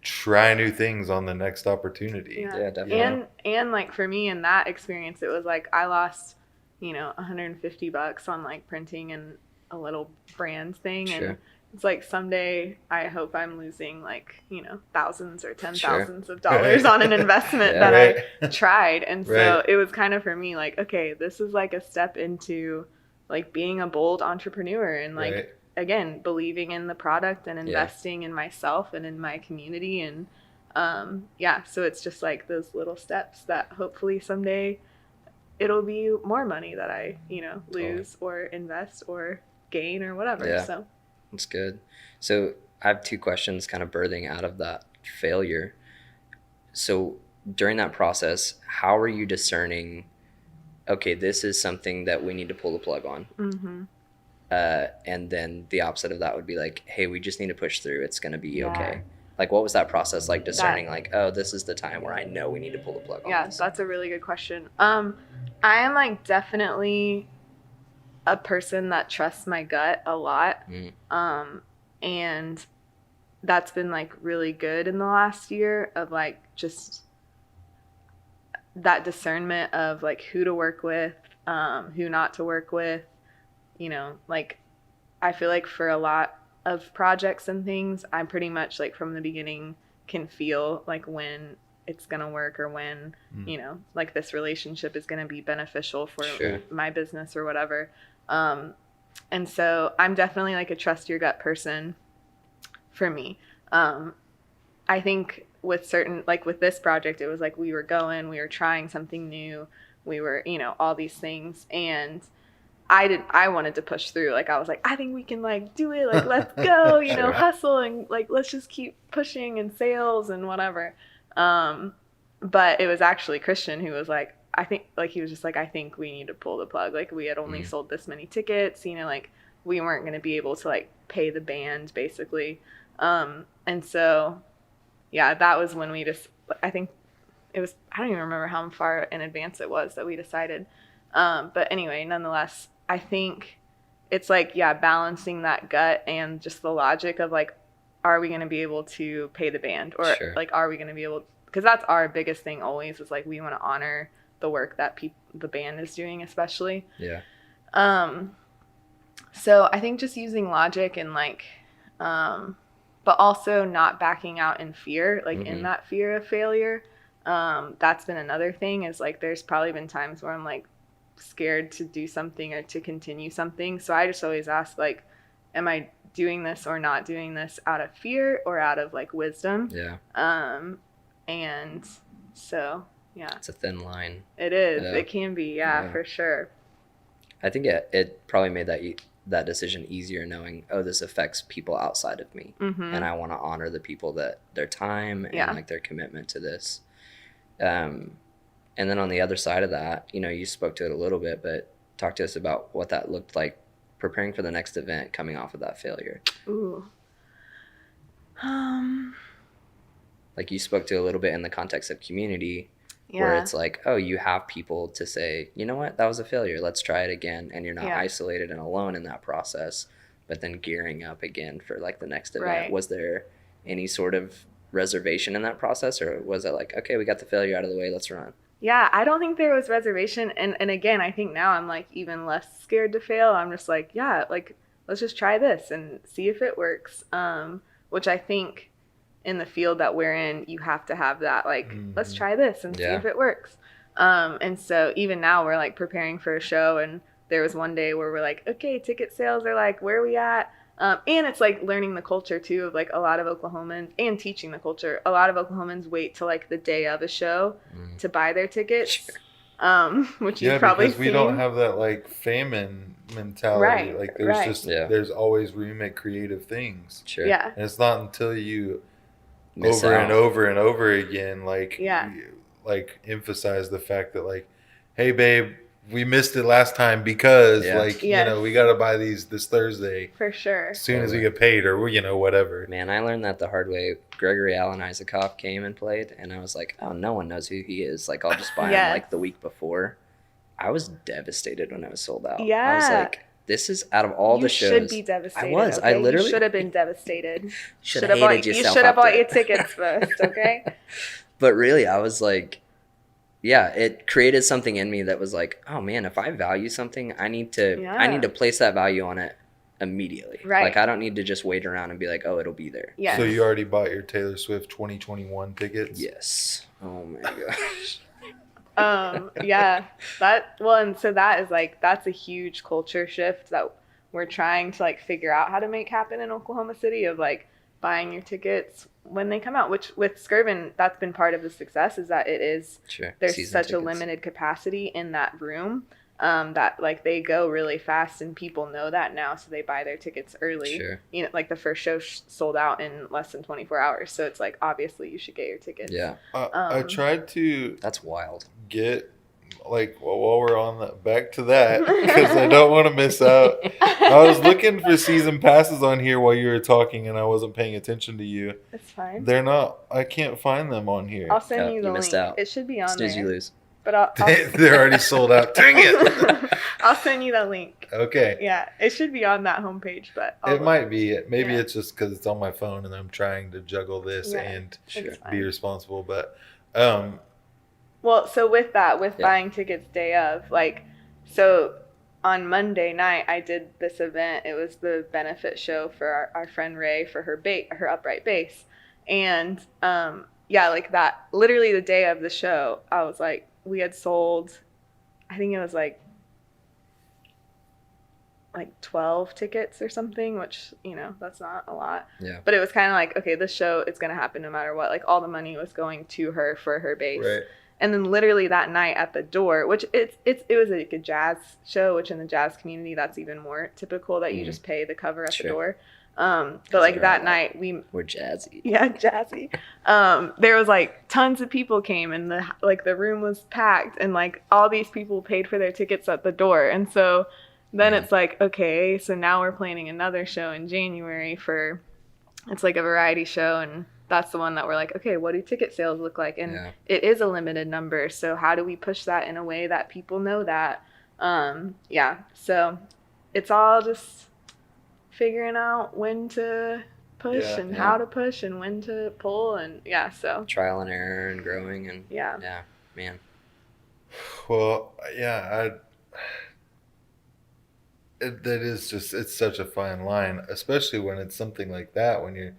try new things on the next opportunity. Yeah, definitely. And like for me in that experience, it was like I lost, you know, $150 on like printing and a little brand thing, and it's like someday I hope I'm losing like, you know, thousands or $10,000s of dollars on an investment that I tried. And so it was kind of for me like, okay, this is like a step into like being a bold entrepreneur and like, again, believing in the product and investing in myself and in my community. And so it's just like those little steps that hopefully someday it'll be more money that I, you know, lose or invest or gain or whatever. So that's good. So I have 2 questions kind of birthing out of that failure. So during that process, how are you discerning, okay, this is something that we need to pull the plug on? And then the opposite of that would be like, hey, we just need to push through. It's going to be okay. Like, what was that process like discerning like, oh, this is the time where I know we need to pull the plug on this? That's a really good question. I am like definitely a person that trusts my gut a lot. And that's been like really good in the last year of like just that discernment of like who to work with, who not to work with, you know, like I feel like for a lot of projects and things, I'm pretty much like from the beginning can feel like when it's going to work or when, you know, like this relationship is going to be beneficial for my business or whatever. And so I'm definitely like a trust your gut person for me. I think with certain, like with this project, it was like we were trying something new. We were, you know, all these things. And I wanted to push through. Like I was like, I think we can like do it. Like, let's go, you know, hustle and like, let's just keep pushing and sales and whatever. But it was actually Christian who was like, I think like, he was just like, I think we need to pull the plug. Like we had only sold this many tickets, you know, like we weren't going to be able to like pay the band basically. And so, yeah, that was when we just, I think it was, I don't even remember how far in advance it was that we decided. But anyway, nonetheless, I think it's like, balancing that gut and just the logic of like, are we going to be able to pay the band or like, are we going to be able, because that's our biggest thing always is like, we want to honor the work that the band is doing, especially. So I think just using logic and like, but also not backing out in fear, like in that fear of failure. That's been another thing is like, there's probably been times where I'm like scared to do something or to continue something. So I just always ask like, am I doing this or not doing this out of fear or out of like wisdom? And so, it's a thin line. It is. It can be. For sure. I think it probably made that decision easier knowing, oh, this affects people outside of me. And I want to honor the people that their time and like their commitment to this. And then on the other side of that, you know, you spoke to it a little bit, but talk to us about what that looked like preparing for the next event coming off of that failure. Like you spoke to a little bit in the context of community, where it's like, oh, you have people to say, you know what, that was a failure. Let's try it again. And you're not isolated and alone in that process, but then gearing up again for like the next event. Was there any sort of reservation in that process, or was it like, okay, we got the failure out of the way, let's run? I don't think there was reservation. And again, I think now I'm like even less scared to fail. I'm just like, like let's just try this and see if it works. Which I think in the field that we're in, you have to have that, like, let's try this and see if it works. And so even now we're like preparing for a show, and there was one day where we're like, okay, ticket sales are like, where are we at? And it's like learning the culture too of like a lot of Oklahomans and teaching the culture. A lot of Oklahomans wait till like the day of a show to buy their tickets, which you've probably because we don't have that like famine mentality. Like there's just there's always room at creative things. And it's not until you and over again like like emphasize the fact that like, hey babe, we missed it last time because Yes. you know, we got to buy these this Thursday For sure. as soon as we get paid, or you know, whatever. Man, I learned that the hard way. Gregory Allen Isaacoff came and played, and I was like, oh, no one knows who he is. Like, I'll just buy him like the week before. I was devastated when I was sold out. Yeah. I was like, this is out of all the shows. You should be devastated. I was. Okay? I literally You should have been devastated. should have hated yourself. You should have bought your tickets first, okay? But really, I was like, yeah, it created something in me that was like, oh man, if I value something, I need to place that value on it immediately. Right. Like, I don't need to just wait around and be like, oh, it'll be there. Yeah. So you already bought your Taylor Swift 2021 tickets? Yes. Oh my gosh. Yeah, and so that is like, that's a huge culture shift that we're trying to like figure out how to make happen in Oklahoma City, of like buying your tickets when they come out, which with Skirvin, that's been part of the success, is that there's Season such tickets. a limited capacity in that room, that like they go really fast, and people know that now, so they buy their tickets early. Sure. You know, like the first show sold out in less than 24 hours, so it's like, obviously you should get your tickets. Yeah. I tried to That's wild. get while we're on that, back to that, because I don't want to miss out. I was looking for season passes on here while you were talking, and I wasn't paying attention to you. It's fine. They're not. I can't find them on here. I'll send you the you missed link. out. It should be on Snooze, there. you lose. But They're already sold out. Dang it! I'll send you the link. Okay. Yeah, it should be on that homepage, but It might be. Maybe it's just because it's on my phone and I'm trying to juggle this Yeah, and it's fine. be responsible. But well, so with that, Yeah. buying tickets day of, like, so on Monday night I did this event. It was the benefit show for our friend Ray for her upright bass, and like that. Literally the day of the show, I was like, we had sold, I think it was like 12 tickets or something, which, you know, that's not a lot. Yeah. But it was kind of like, okay, this show is going to happen no matter what. Like, all the money was going to her for her bass. right. And then literally that night at the door, which it was like a jazz show, which in the jazz community, that's even more typical, that you just pay the cover at the door. But like that night we're jazzy. Yeah, jazzy. There was like tons of people came, and the room was packed, and like all these people paid for their tickets at the door. And so then it's like, okay, so now we're planning another show in January it's like a variety show, and that's the one that we're like, okay, what do ticket sales look like? And it is a limited number, so how do we push that in a way that people know that? So it's all just figuring out when to push and how to push and when to pull, and so trial and error and growing, and man. Well, that is just, it's such a fine line, especially when it's something like that, when you're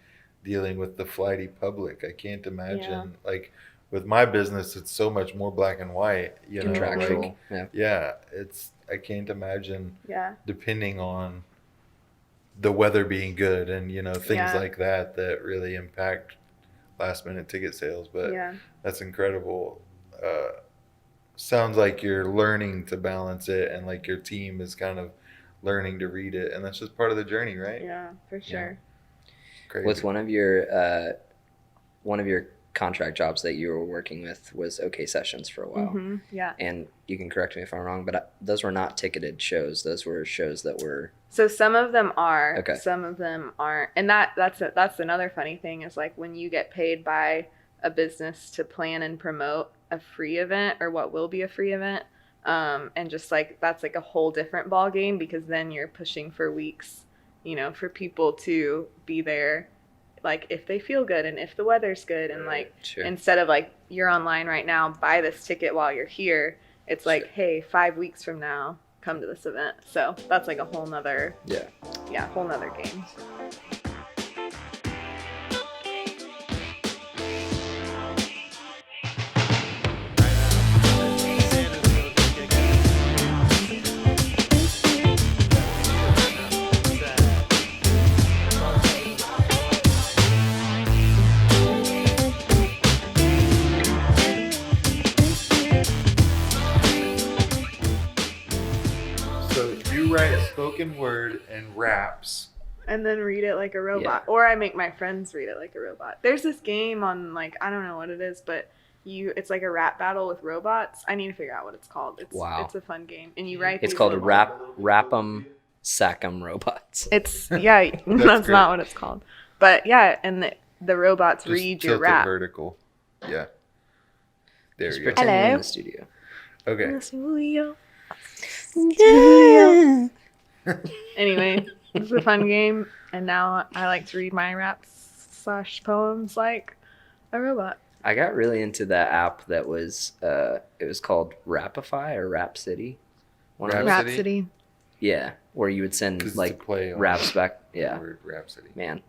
dealing with the flighty public. I can't imagine, like, with my business, it's so much more black and white, you know, contractual. I can't imagine depending on the weather being good and, you know, things like that really impact last minute ticket sales. But that's incredible. Sounds like you're learning to balance it, and like your team is kind of learning to read it, and that's just part of the journey, right? Yeah, for sure. Crazy. With one of your contract jobs that you were working with was OK Sessions for a while. Mm-hmm. Yeah. And you can correct me if I'm wrong, but those were not ticketed shows. Those were shows that were. So some of them are. Okay. Some of them aren't, and that's another funny thing, is like when you get paid by a business to plan and promote a free event, or what will be a free event. And just like, that's like a whole different ball game, because then you're pushing for weeks, you know, for people to be there, like if they feel good and if the weather's good, and like instead of like, you're online right now, buy this ticket while you're here, it's like, hey, 5 weeks from now, come to this event. So that's like a whole nother whole nother game. Write spoken word and raps, and then read it like a robot, or I make my friends read it like a robot. There's this game on, like, I don't know what it is, but it's like a rap battle with robots. I need to figure out what it's called. It's a fun game, and you write. It's called Rap'em Sack'em Robots. It's that's not what it's called, but yeah, and the robots Just read your tilt it rap. vertical. Yeah. There Just you go. pretend you're Hello. in the studio. Okay. Anyway, it's a fun game, and now I like to read my raps/poems like a robot. I got really into that app that was it was called Rapify or Rhapsody. Rhapsody. Yeah, where you would send like raps back. Yeah. Word Rhapsody. Man.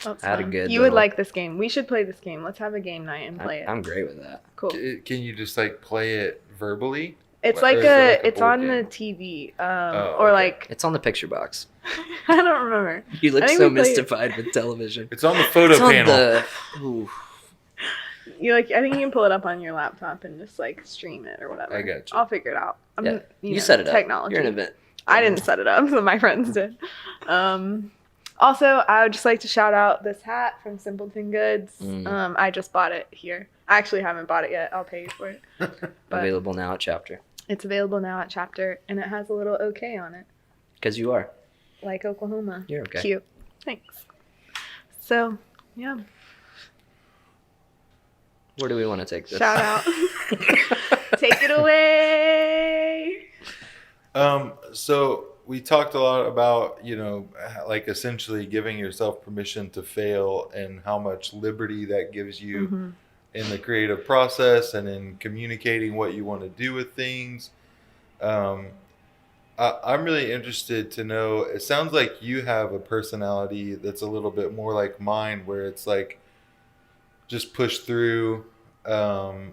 That's I had a fun. good You would little- like this game. We should play this game. Let's have a game night and play it. I'm great with that. Cool. Can you just like play it verbally? It's Or like is it like a it's board on game? the TV, Oh, or okay. like It's on the picture box. I don't remember. You look I think so we played- mystified with television. It's on the photo It's on panel. Ooh. I think you can pull it up on your laptop and just like stream it or whatever. I got you. I'll figure it out. Yeah. You set it up. Technology. You're an event. I didn't set it up, so my friends did. Also, I would just like to shout out this hat from Simpleton Goods. I just bought it here. I actually haven't bought it yet. I'll pay you for it. But Available now at Chapter. it's available now at Chapter, and it has a little OK on it, Because you are. like Oklahoma. You're okay. Cute. Thanks. So, yeah. Where do we want to take this? Shout out. Take it away. So we talked a lot about, like essentially giving yourself permission to fail and how much liberty that gives you in the creative process and in communicating what you want to do with things. I'm really interested to know, it sounds like you have a personality that's a little bit more like mine, where it's like just push through. The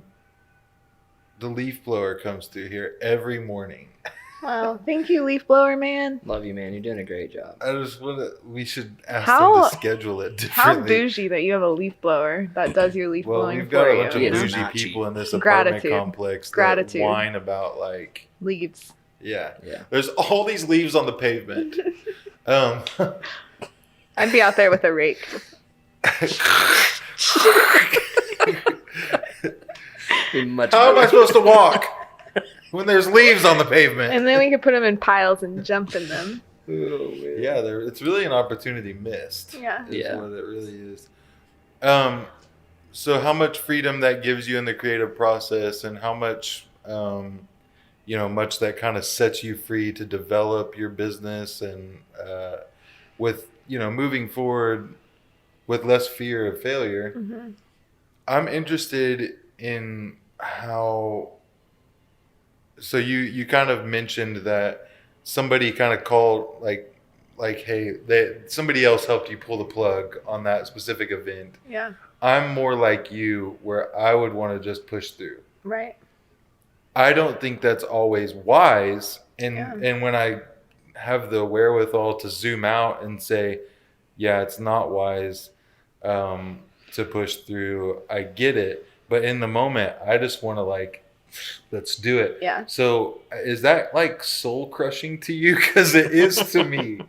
leaf blower comes through here every morning. Wow. Thank you, leaf blower man. Love you, man. You're doing a great job. I just want to. We should ask How- them to schedule it How differently. bougie that you have a leaf blower that does your leaf Well, blowing we've got for a bunch you. of It is bougie not people cheap. in this apartment Gratitude. complex that Gratitude. whine about like, Leaves. yeah, Yeah. there's all these leaves on the pavement. I'd be out there with a rake. Be much How am I better. supposed to walk when there's leaves on the pavement? And then we could put them in piles and jump in them. Yeah, it's really an opportunity missed. Yeah. Is Yeah. what it really is. So how much freedom that gives you in the creative process, and how much, much that kind of sets you free to develop your business and with, moving forward with less fear of failure. Mm-hmm. I'm interested in how. So you kind of mentioned that somebody kind of called like, hey, somebody else helped you pull the plug on that specific event. Yeah. I'm more like you, where I would want to just push through. Right. I don't think that's always wise. And Yeah. and when I have the wherewithal to zoom out and say, yeah, it's not wise to push through, I get it. But in the moment, I just want to let's do it. Yeah. So is that like soul crushing to you? Because it is to me.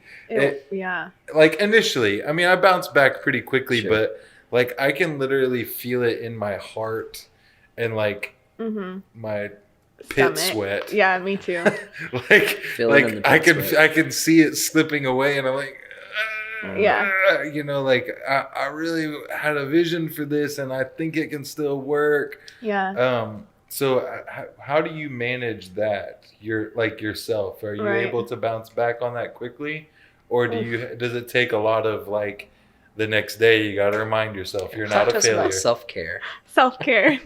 Yeah. Like initially, I mean, I bounced back pretty quickly, Sure. but like I can literally feel it in my heart and like my pit Stomach. sweat. Yeah, me too. Like Feeling in the I pit can sweat. I can see it slipping away, and I'm like, Yeah. like I really had a vision for this, and I think it can still work. Yeah. So how do you manage that? Yourself? Are you Right. able to bounce back on that quickly, or does it take a lot of like the next day? You got to remind yourself you're not a Talk to us failure. about self-care. Self-care.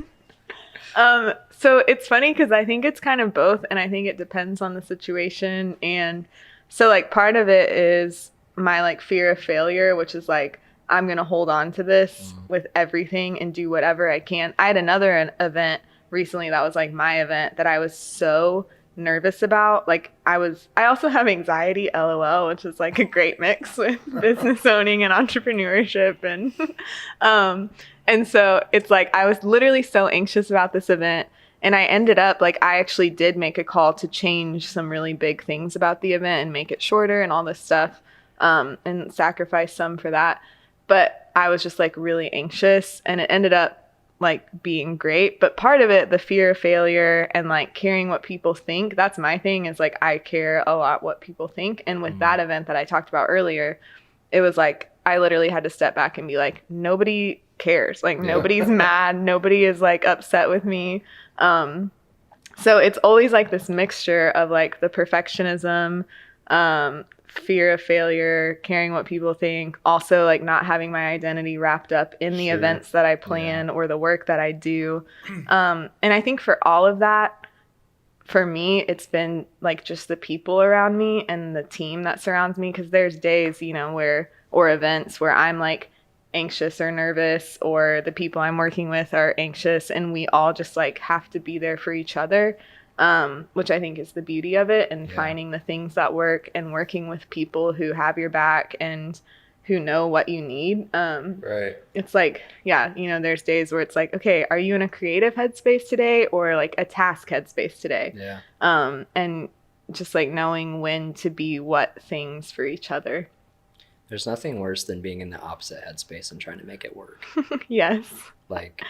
So it's funny because I think it's kind of both, and I think it depends on the situation. And so like part of it is my like fear of failure, which is like I'm gonna hold on to this with everything and do whatever I can. I had another event recently that was like my event that I was so nervous about. Like I also have anxiety, LOL, which is like a great mix with business owning and entrepreneurship. And so it's like I was literally so anxious about this event, and I ended up like I actually did make a call to change some really big things about the event and make it shorter and all this stuff, and sacrifice some for that. But I was just like really anxious, and it ended up like being great, but part of it, the fear of failure and like caring what people think, that's my thing, is like I care a lot what people think. And with that event that I talked about earlier, it was like I literally had to step back and be like, nobody cares, like nobody's mad, nobody is like upset with me. So it's always like this mixture of like the perfectionism, fear of failure, caring what people think, also like not having my identity wrapped up in the events that I plan or the work that I do. And I think for all of that, for me, it's been like just the people around me and the team that surrounds me. Because there's days, you know, or events where I'm like anxious or nervous, or the people I'm working with are anxious, and we all just like have to be there for each other. Which I think is the beauty of it, and finding the things that work and working with people who have your back and who know what you need. Right. It's like, you know, there's days where it's like, okay, are you in a creative headspace today or like a task headspace today? Yeah. And just like knowing when to be what things for each other. There's nothing worse than being in the opposite headspace and trying to make it work. Yes. Like,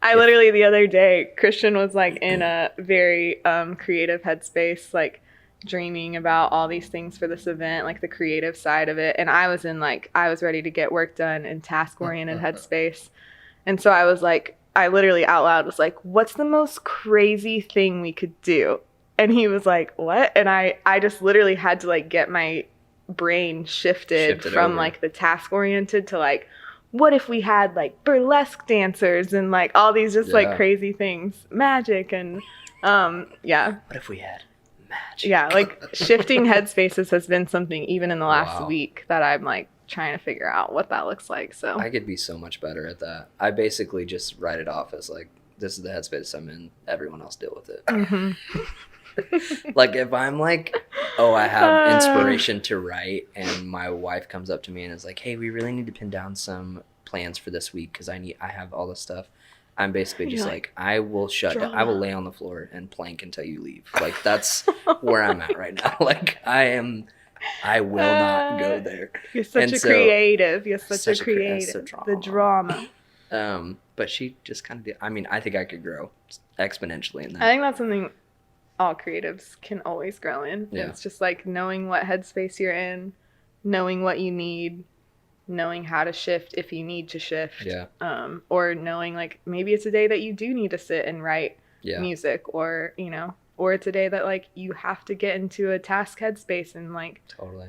I literally the other day, Christian was like in a very creative headspace, like dreaming about all these things for this event, like the creative side of it. And I was in like, I was ready to get work done in task oriented headspace. And so I was like, I literally out loud was like, what's the most crazy thing we could do? And he was like, what? And I just literally had to like get my brain shifted from over, like the task oriented to like, what if we had like burlesque dancers and like all these just like crazy things, magic and What if we had magic? Yeah, like shifting headspaces has been something even in the last week that I'm like trying to figure out what that looks like. So I could be so much better at that. I basically just write it off as like, this is the headspace I'm in, everyone else deal with it. Mm-hmm. Like if I'm like, oh, I have inspiration to write, and my wife comes up to me and is like, hey, we really need to pin down some plans for this week because I have all this stuff. I'm basically just like, I will shut down. I will lay on the floor and plank until you leave. Like that's where I'm at right now. Like I will not go there. You're such a creative. You're such a creative. The drama. But she just kind of, I mean, I think I could grow exponentially in that. I think that's something all creatives can always grow in. Yeah. It's just like knowing what headspace you're in, knowing what you need, knowing how to shift if you need to shift. Yeah. Or knowing like maybe it's a day that you do need to sit and write music, or, you know, or it's a day that like you have to get into a task headspace and like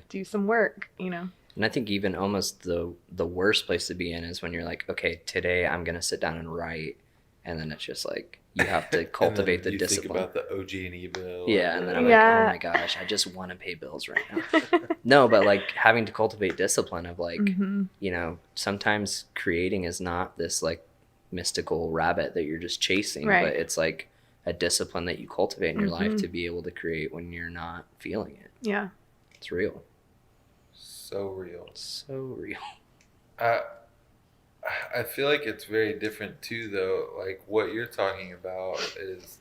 do some work, you know. And I think even almost the worst place to be in is when you're like, okay, today I'm going to sit down and write. And then it's just like, you have to cultivate the discipline. Think about the OG&E bill. Yeah, and then I'm like, oh my gosh, I just want to pay bills right now. No, but like having to cultivate discipline of like, you know, sometimes creating is not this like mystical rabbit that you're just chasing, but it's like a discipline that you cultivate in your life to be able to create when you're not feeling it. Yeah. It's real. So real. So real. I feel like it's very different too, though. Like what you're talking about is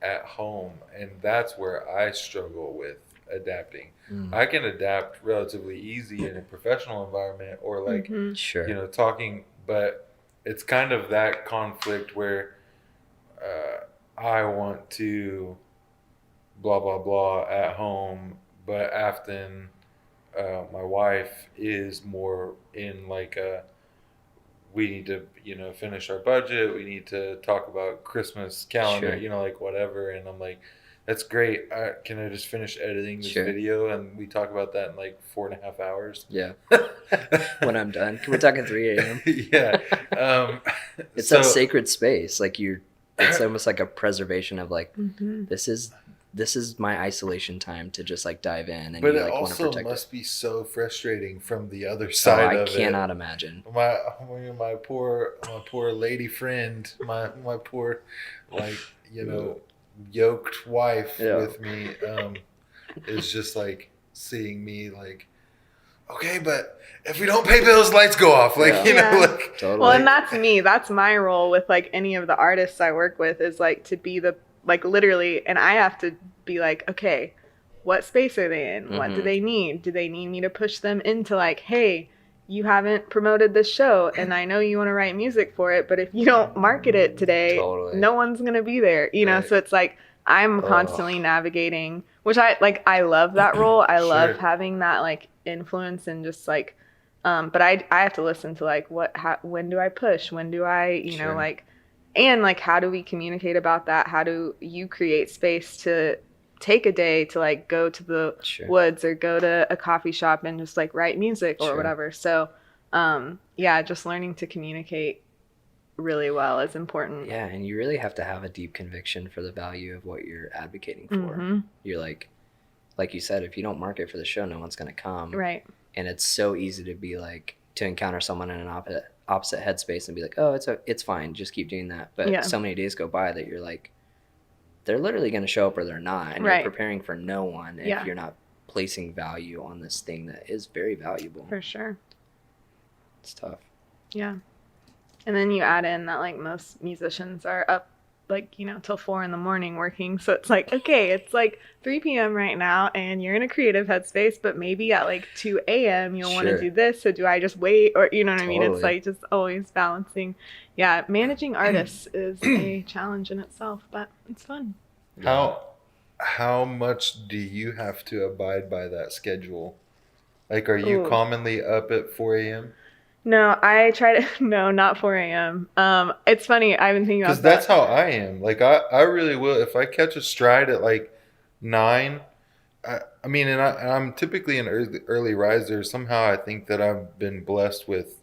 at home, and that's where I struggle with adapting. I can adapt relatively easy in a professional environment or like, you know, talking, but it's kind of that conflict where I want to blah, blah, blah at home, but often my wife is more in like a, we need to, you know, finish our budget. We need to talk about Christmas calendar, you know, like whatever. And I'm like, that's great. Can I just finish editing this video and we talk about that in like 4.5 hours? Yeah. When I'm done. Can we talk at 3 a.m.? Yeah. It's that sacred space. Like it's almost like a preservation of like, this is my isolation time to just like dive in, and but you like want to protect it. But it also must be so frustrating from the other side of it. I cannot imagine. My poor lady friend, my poor, like, you know, yoked wife with me, is just like seeing me like, okay, but if we don't pay bills, lights go off. Like, you know, like. Totally. Well, and that's me. That's my role with like any of the artists I work with, is like to be the, like literally, and I have to be like, okay, what space are they in? What do they need? Do they need me to push them into like, hey, you haven't promoted this show and I know you want to write music for it, but if you don't market it today, no one's going to be there, you know? So it's like, I'm constantly navigating, which I love that role. I love having that like influence and just like, but I have to listen to like, when do I push? When do I, you know, like, and like, how do we communicate about that? How do you create space to take a day to like go to the woods or go to a coffee shop and just like write music or whatever. So just learning to communicate really well is important. Yeah, and you really have to have a deep conviction for the value of what you're advocating for. You're like you said, if you don't market for the show, no one's going to come. Right. And it's so easy to be like, to encounter someone in an opposite headspace and be like, oh, it's fine, just keep doing that. But so many days go by that you're like, they're literally going to show up or they're not. And you're preparing for no one if you're not placing value on this thing that is very valuable. For sure. It's tough. Yeah. And then you add in that like most musicians are up like, you know, till 4 a.m. working. So it's like, okay, it's like 3 p.m. right now and you're in a creative headspace, but maybe at like 2 a.m. you'll want to do this. So do I just wait? Or, you know what I mean? It's like just always balancing. Yeah. Managing artists is a challenge in itself, but it's fun. How much do you have to abide by that schedule? Like, are you commonly up at 4 a.m.? No, I try to. No, not 4 a.m. It's funny. I've been thinking about that. Because that's how I am. Like, I really will. If I catch a stride at like 9, I mean, and I'm typically an early riser. Somehow I think that I've been blessed with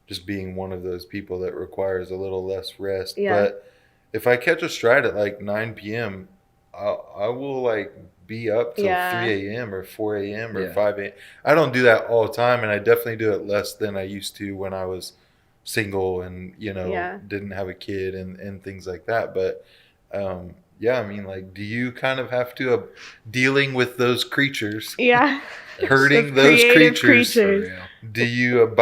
just being one of those people that requires a little less rest. Yeah. But if I catch a stride at like 9 p.m., I will like be up till 3 a.m. or 4 a.m. or 5 a.m. I don't do that all the time, and I definitely do it less than I used to when I was single and, you know, didn't have a kid and things like that. But I mean, like, do you kind of have to dealing with those creatures? Yeah. Hurting those creatures. Do you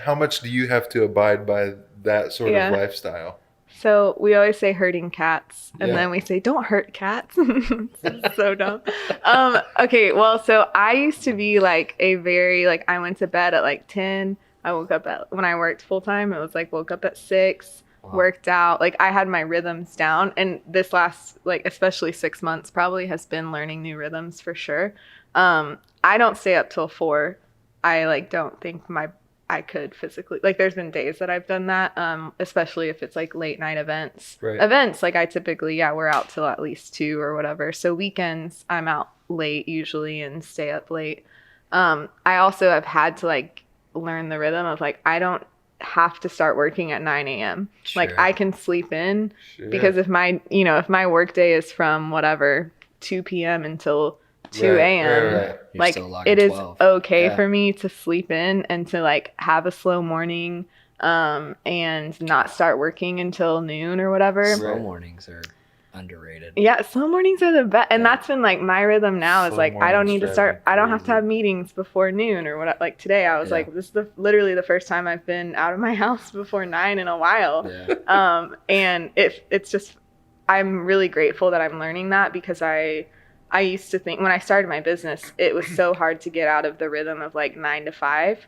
how much do you have to abide by that sort of lifestyle? So we always say hurting cats, and then we say don't hurt cats. It's so dumb. Okay, well, so I used to be like a very like I went to bed at like 10. I woke up when I worked full time. It was like woke up at 6, worked out. Like I had my rhythms down, and this last like especially 6 months probably has been learning new rhythms for sure. I don't stay up till 4. I like don't think I could physically, like there's been days that I've done that, especially if it's like late night events. Like I typically, we're out till at least 2 or whatever. So weekends I'm out late usually and stay up late. I also have had to like learn the rhythm of like, I don't have to start working at 9 a.m. Like I can sleep in because if my work day is from whatever 2 p.m. until 2 a.m. Like it is okay for me to sleep in and to like have a slow morning and not start working until noon or whatever. Slow mornings are underrated. Yeah, slow mornings are the best. And that's been like my rhythm now is like I don't need to start. I don't have to have meetings before noon or what. Like today I was like, this is literally the first time I've been out of my house before 9 in a while. And it's just I'm really grateful that I'm learning that because I used to think when I started my business, it was so hard to get out of the rhythm of like 9 to 5,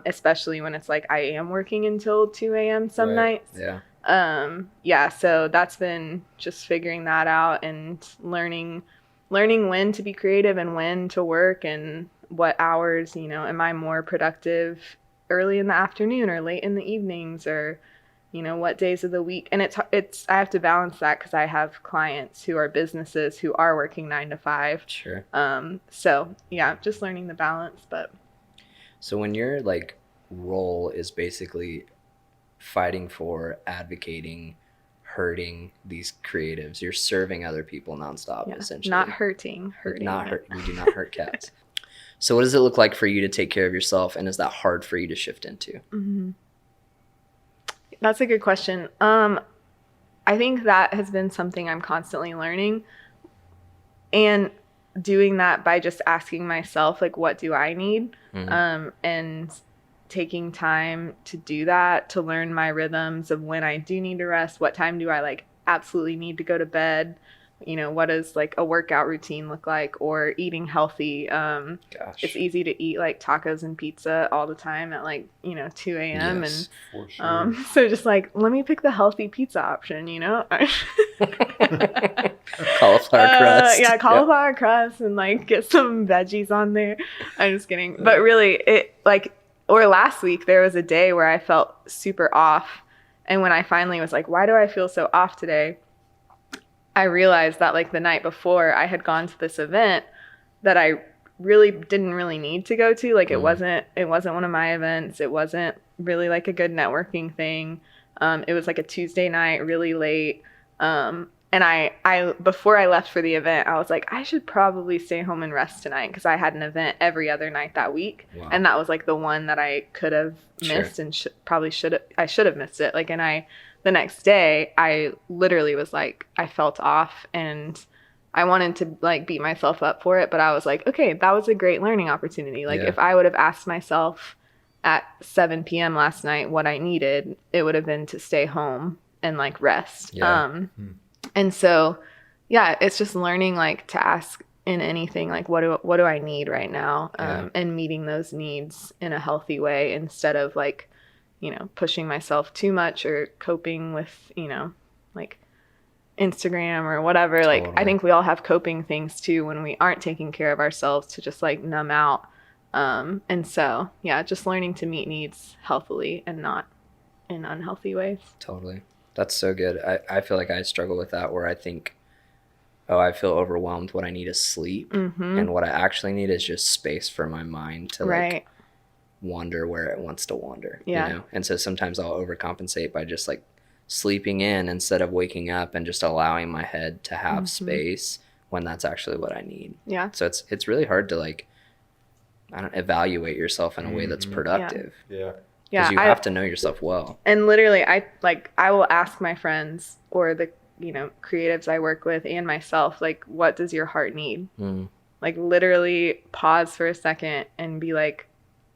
especially when it's like I am working until 2 a.m. some nights. So that's been just figuring that out and learning when to be creative and when to work and what hours, you know, am I more productive early in the afternoon or late in the evenings or you know, what days of the week. And it's I have to balance that because I have clients who are businesses who are working 9 to 5. So just learning the balance. But so when your like role is basically fighting for, advocating, hurting these creatives, you're serving other people nonstop, essentially. Not hurting. We do not hurt cats. So what does it look like for you to take care of yourself, and is that hard for you to shift into? That's a good question. I think that has been something I'm constantly learning and doing that by just asking myself, like, what do I need? And taking time to do that, to learn my rhythms of when I do need to rest, what time do I like absolutely need to go to bed, you know, what does like a workout routine look like, or eating healthy. It's easy to eat like tacos and pizza all the time at like, you know, 2 a.m. Yes, for sure. So just like, let me pick the healthy pizza option, you know? Cauliflower crust. Yeah, cauliflower crust, and like get some veggies on there. I'm just kidding. But really, it like, or last week there was a day where I felt super off. And when I finally was like, why do I feel so off today? I realized that like the night before I had gone to this event that I really didn't really need to go to. Like it wasn't one of my events. It wasn't really like a good networking thing. It was like a Tuesday night, really late. And I before I left for the event, I was like, I should probably stay home and rest tonight, because I had an event every other night that week. Wow. And that was like the one that I could have missed, and I should have missed it. Like, and the next day, I literally was like, I felt off, and I wanted to like beat myself up for it, but I was like, okay, that was a great learning opportunity. Like if I would have asked myself at 7 p.m. last night what I needed, it would have been to stay home and like rest. And so, yeah, it's just learning like to ask in anything, like what do I need right now, and meeting those needs in a healthy way, instead of like, you know, pushing myself too much or coping with, you know, like Instagram or whatever. Totally. Like I think we all have coping things too when we aren't taking care of ourselves, to just like numb out. And so, yeah, just learning to meet needs healthily and not in unhealthy ways. Totally. That's so good. I feel like I struggle with that, where I think, I feel overwhelmed. What I need is sleep. And what I actually need is just space for my mind to like wander where it wants to wander. Yeah. You know? And so sometimes I'll overcompensate by just like sleeping in instead of waking up and just allowing my head to have space, when that's actually what I need. Yeah. So it's really hard to like, evaluate yourself in a way that's productive. Yeah. Because you have to know yourself well. And literally, I will ask my friends or the, you know, creatives I work with and myself, like, what does your heart need? Like, literally pause for a second and be like,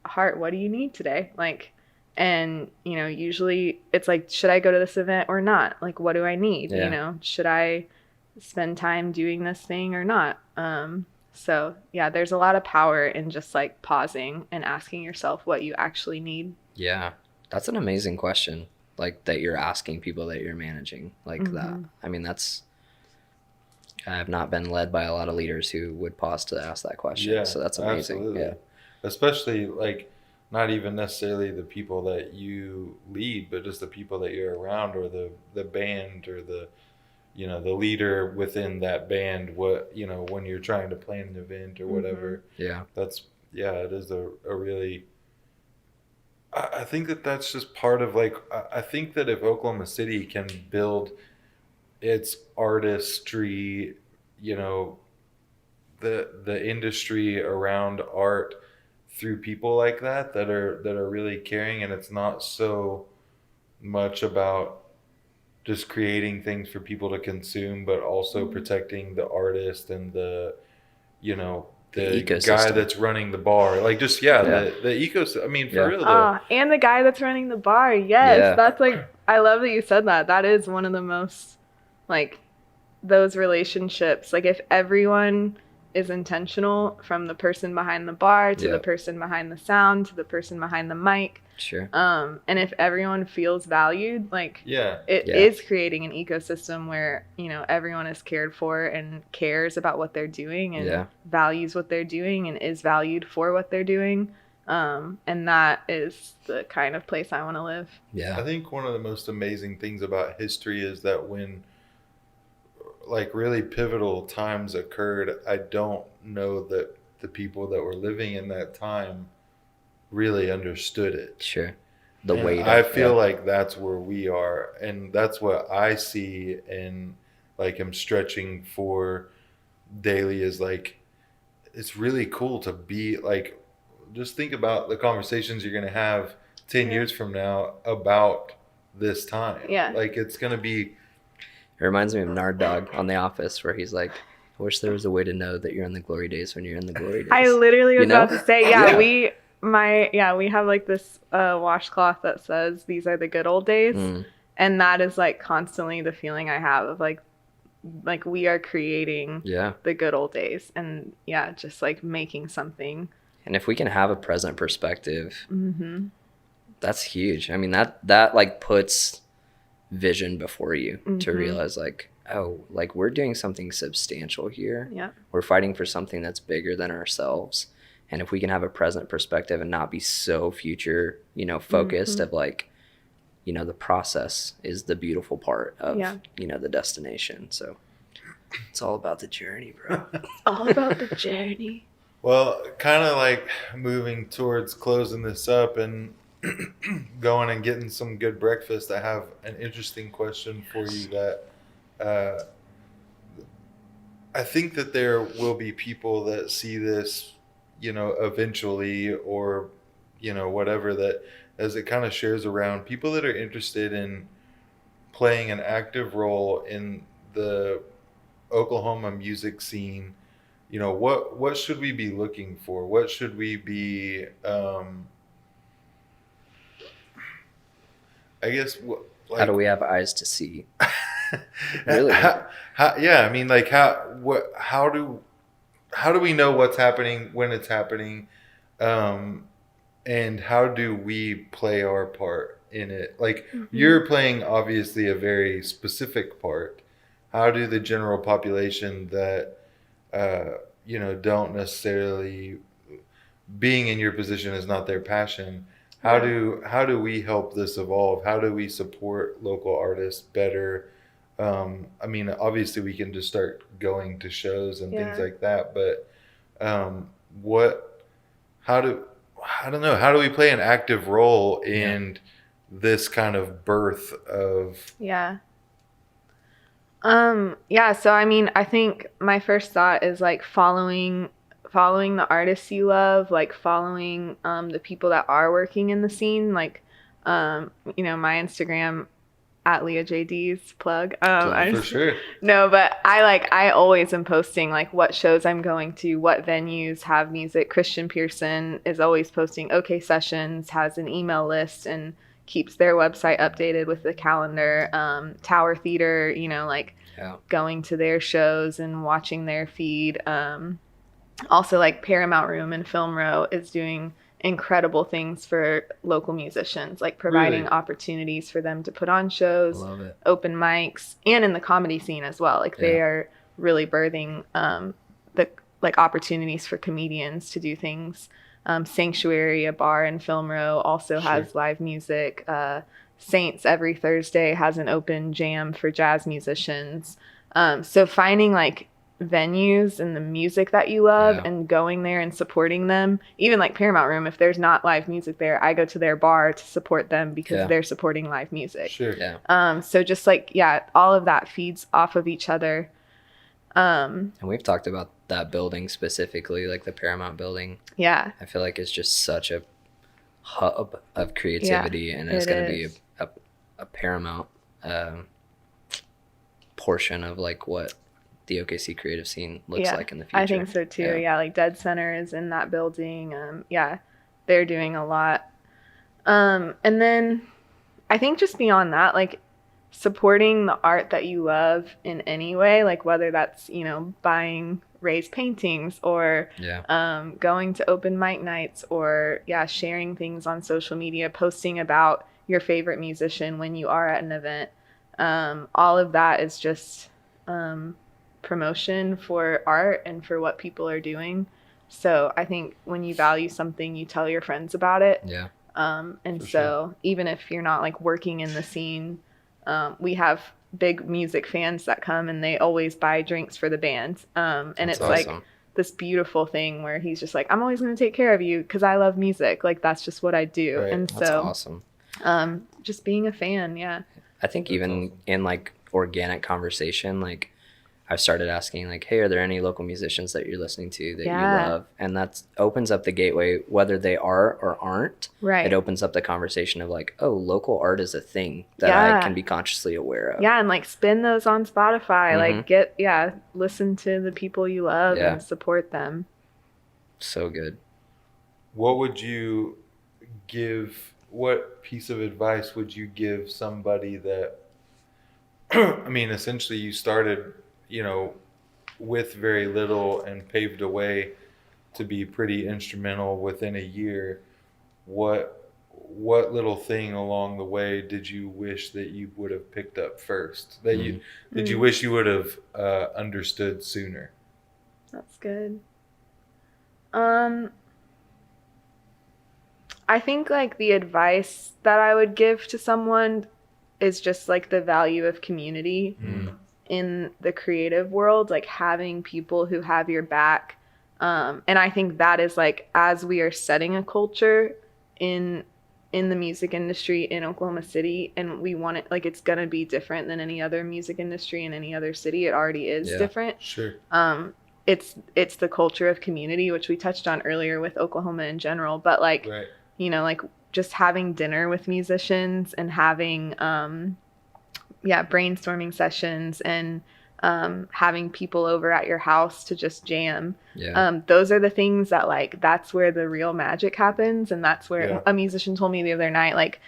heart, what do you need today? Like, and, you know, usually it's like, should I go to this event or not? Like, what do I need? You know, should I spend time doing this thing or not? So, yeah, there's a lot of power in just like pausing and asking yourself what you actually need. Yeah, that's an amazing question, like that you're asking people that you're managing like that. I mean, I have not been led by a lot of leaders who would pause to ask that question. Yeah, so that's amazing. Absolutely. Yeah, especially like not even necessarily the people that you lead, but just the people that you're around, or the band, or the, you know, the leader within that band. What, you know, when you're trying to plan an event or whatever. Yeah, it is a really. I think that's just part of like, I think that if Oklahoma City can build its artistry, you know, the industry around art through people like that are really caring, and it's not so much about just creating things for people to consume, but also protecting the artist and the, you know, the guy that's running the bar, like just the ecosystem. I mean, for real though. And the guy that's running the bar. Yes, that's like, I love that you said that. That is one of the most like those relationships. Like if everyone is intentional, from the person behind the bar to the person behind the sound to the person behind the mic. Sure. And if everyone feels valued, like it is creating an ecosystem where, you know, everyone is cared for and cares about what they're doing and values what they're doing and is valued for what they're doing. And that is the kind of place I want to live. Yeah. I think one of the most amazing things about history is that when like really pivotal times occurred, I don't know that the people that were living in that time really understood it. Sure. The weight. I feel like that's where we are, and that's what I see, and like I'm stretching for daily is like, it's really cool to be like, just think about the conversations you're going to have 10 years from now about this time. Yeah. Like it's going to be. It reminds me of Nard Dog on The Office, where he's like, I wish there was a way to know that you're in the glory days when you're in the glory days. I literally was about to say, we have like this washcloth that says these are the good old days. And that is like constantly the feeling I have of like like we are creating the good old days, and just like making something. And if we can have a present perspective, that's huge. I mean, that like puts vision before you to realize like, oh, like we're doing something substantial here. Yeah. We're fighting for something that's bigger than ourselves. And if we can have a present perspective and not be so future, focused of like, the process is the beautiful part of, the destination. So it's all about the journey, bro. All about the journey. Well, kind of like moving towards closing this up and going and getting some good breakfast, I have an interesting question for you that I think that there will be people that see this, eventually, or, whatever, that as it kind of shares around, people that are interested in playing an active role in the Oklahoma music scene. What should we be looking for? What should we be, I guess, how do we have eyes to see? Really? I mean, like, how do we know what's happening when it's happening? And how do we play our part in it? Like, you're playing obviously a very specific part. How do the general population that, don't necessarily, being in your position is not their passion, how do we help this evolve? How do we support local artists better? I mean, obviously we can just start going to shows and things like that, but I don't know, how do we play an active role in this kind of birth of... So I mean, I think my first thought is like following the artists you love, like following the people that are working in the scene, like my Instagram at LEAH DEES, plug. For sure. No, but I always am posting like what shows I'm going to, what venues have music. Christian Pearson is always posting. OK Sessions has an email list and keeps their website updated with the calendar. Tower Theater, going to their shows and watching their feed. Also, like Paramount Room and Film Row is doing incredible things for local musicians, like providing opportunities for them to put on shows, open mics, and in the comedy scene as well. Like they are really birthing the like opportunities for comedians to do things. Sanctuary, a bar in Film Row, also has live music. Saints every Thursday has an open jam for jazz musicians. So finding like venues and the music that you love and going there and supporting them, even like Paramount Room, if there's not live music there, I go to their bar to support them because they're supporting live music. So just like all of that feeds off of each other. And we've talked about that building specifically, like the Paramount building. I feel like it's just such a hub of creativity, and it's going to be a paramount portion of like what the OKC creative scene looks like in the future. I think so too. Like Dead Center is in that building. They're doing a lot. And then I think just beyond that, like supporting the art that you love in any way, like whether that's, buying Ray's paintings or going to open mic nights or sharing things on social media, posting about your favorite musician when you are at an event. All of that is just promotion for art and for what people are doing. So I think when you value something, you tell your friends about it. Even if you're not like working in the scene, we have big music fans that come and they always buy drinks for the band. And that's awesome. Like this beautiful thing where he's just like, I'm always going to take care of you because I love music. Like that's just what I do. And that's awesome. Just being a fan. I think even in like organic conversation, like I've started asking like, hey, are there any local musicians that you're listening to that you love? And that opens up the gateway, whether they are or aren't. It opens up the conversation of like, oh, local art is a thing that I can be consciously aware of. And like spin those on Spotify, like listen to the people you love and support them. So good. What piece of advice would you give somebody that, I mean, essentially you started you know, with very little and paved a way to be pretty instrumental within a year. What little thing along the way did you wish that you would have picked up first? That you did you wish you would have understood sooner? That's good. I think like the advice that I would give to someone is just like the value of community in the creative world, like having people who have your back. And I think that is like, as we are setting a culture in the music industry in Oklahoma City, and we want it, like, it's gonna be different than any other music industry in any other city. It already is different. Sure. It's the culture of community, which we touched on earlier with Oklahoma in general, but like, you know, like just having dinner with musicians and having brainstorming sessions and having people over at your house to just jam. Those are the things that, like, that's where the real magic happens. And that's where a musician told me the other night, like,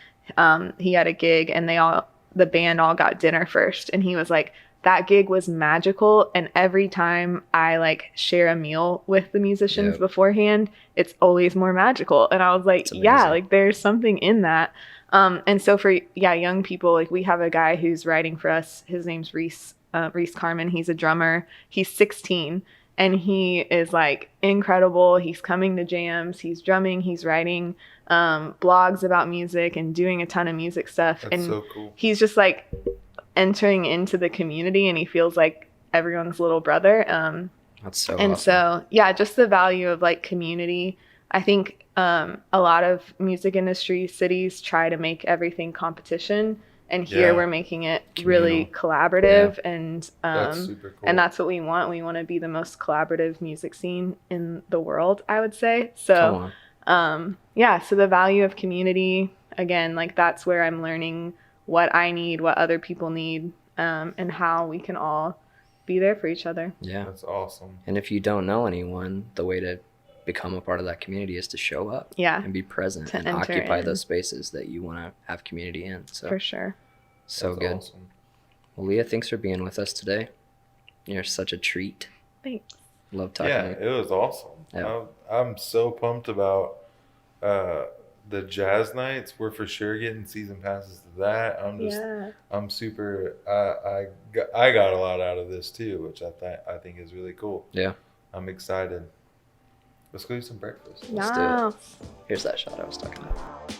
he had a gig and the band all got dinner first. And he was like, that gig was magical. And every time I like share a meal with the musicians beforehand, it's always more magical. And I was like, yeah, like there's something in that. And so for young people, like we have a guy who's writing for us. His name's Reese Carmen. He's a drummer. He's 16 and he is like incredible. He's coming to jams. He's drumming. He's writing blogs about music and doing a ton of music stuff. That's and so cool. He's just like entering into the community and he feels like everyone's little brother. That's so and awesome. So yeah, just the value of like community. I think a lot of music industry cities try to make everything competition, and here we're making it really collaborative. And that's super cool. And that's what we want. We want to be the most collaborative music scene in the world, I would say. So so the value of community, again, like that's where I'm learning what I need, what other people need, and how we can all be there for each other. Yeah. That's awesome. And if you don't know anyone, the way to become a part of that community is to show up and be present and occupy those spaces that you want to have community in. So for sure. So that's good. Awesome. Well, Leah, thanks for being with us today. You're such a treat. Thanks. Love talking to you. Yeah, it was awesome. Yeah. I'm so pumped about the jazz nights. We're for sure getting season passes to that. I'm super. I got a lot out of this too, which I think is really cool. Yeah, I'm excited. Let's go eat some breakfast. Let's do it. Here's that shot I was talking about.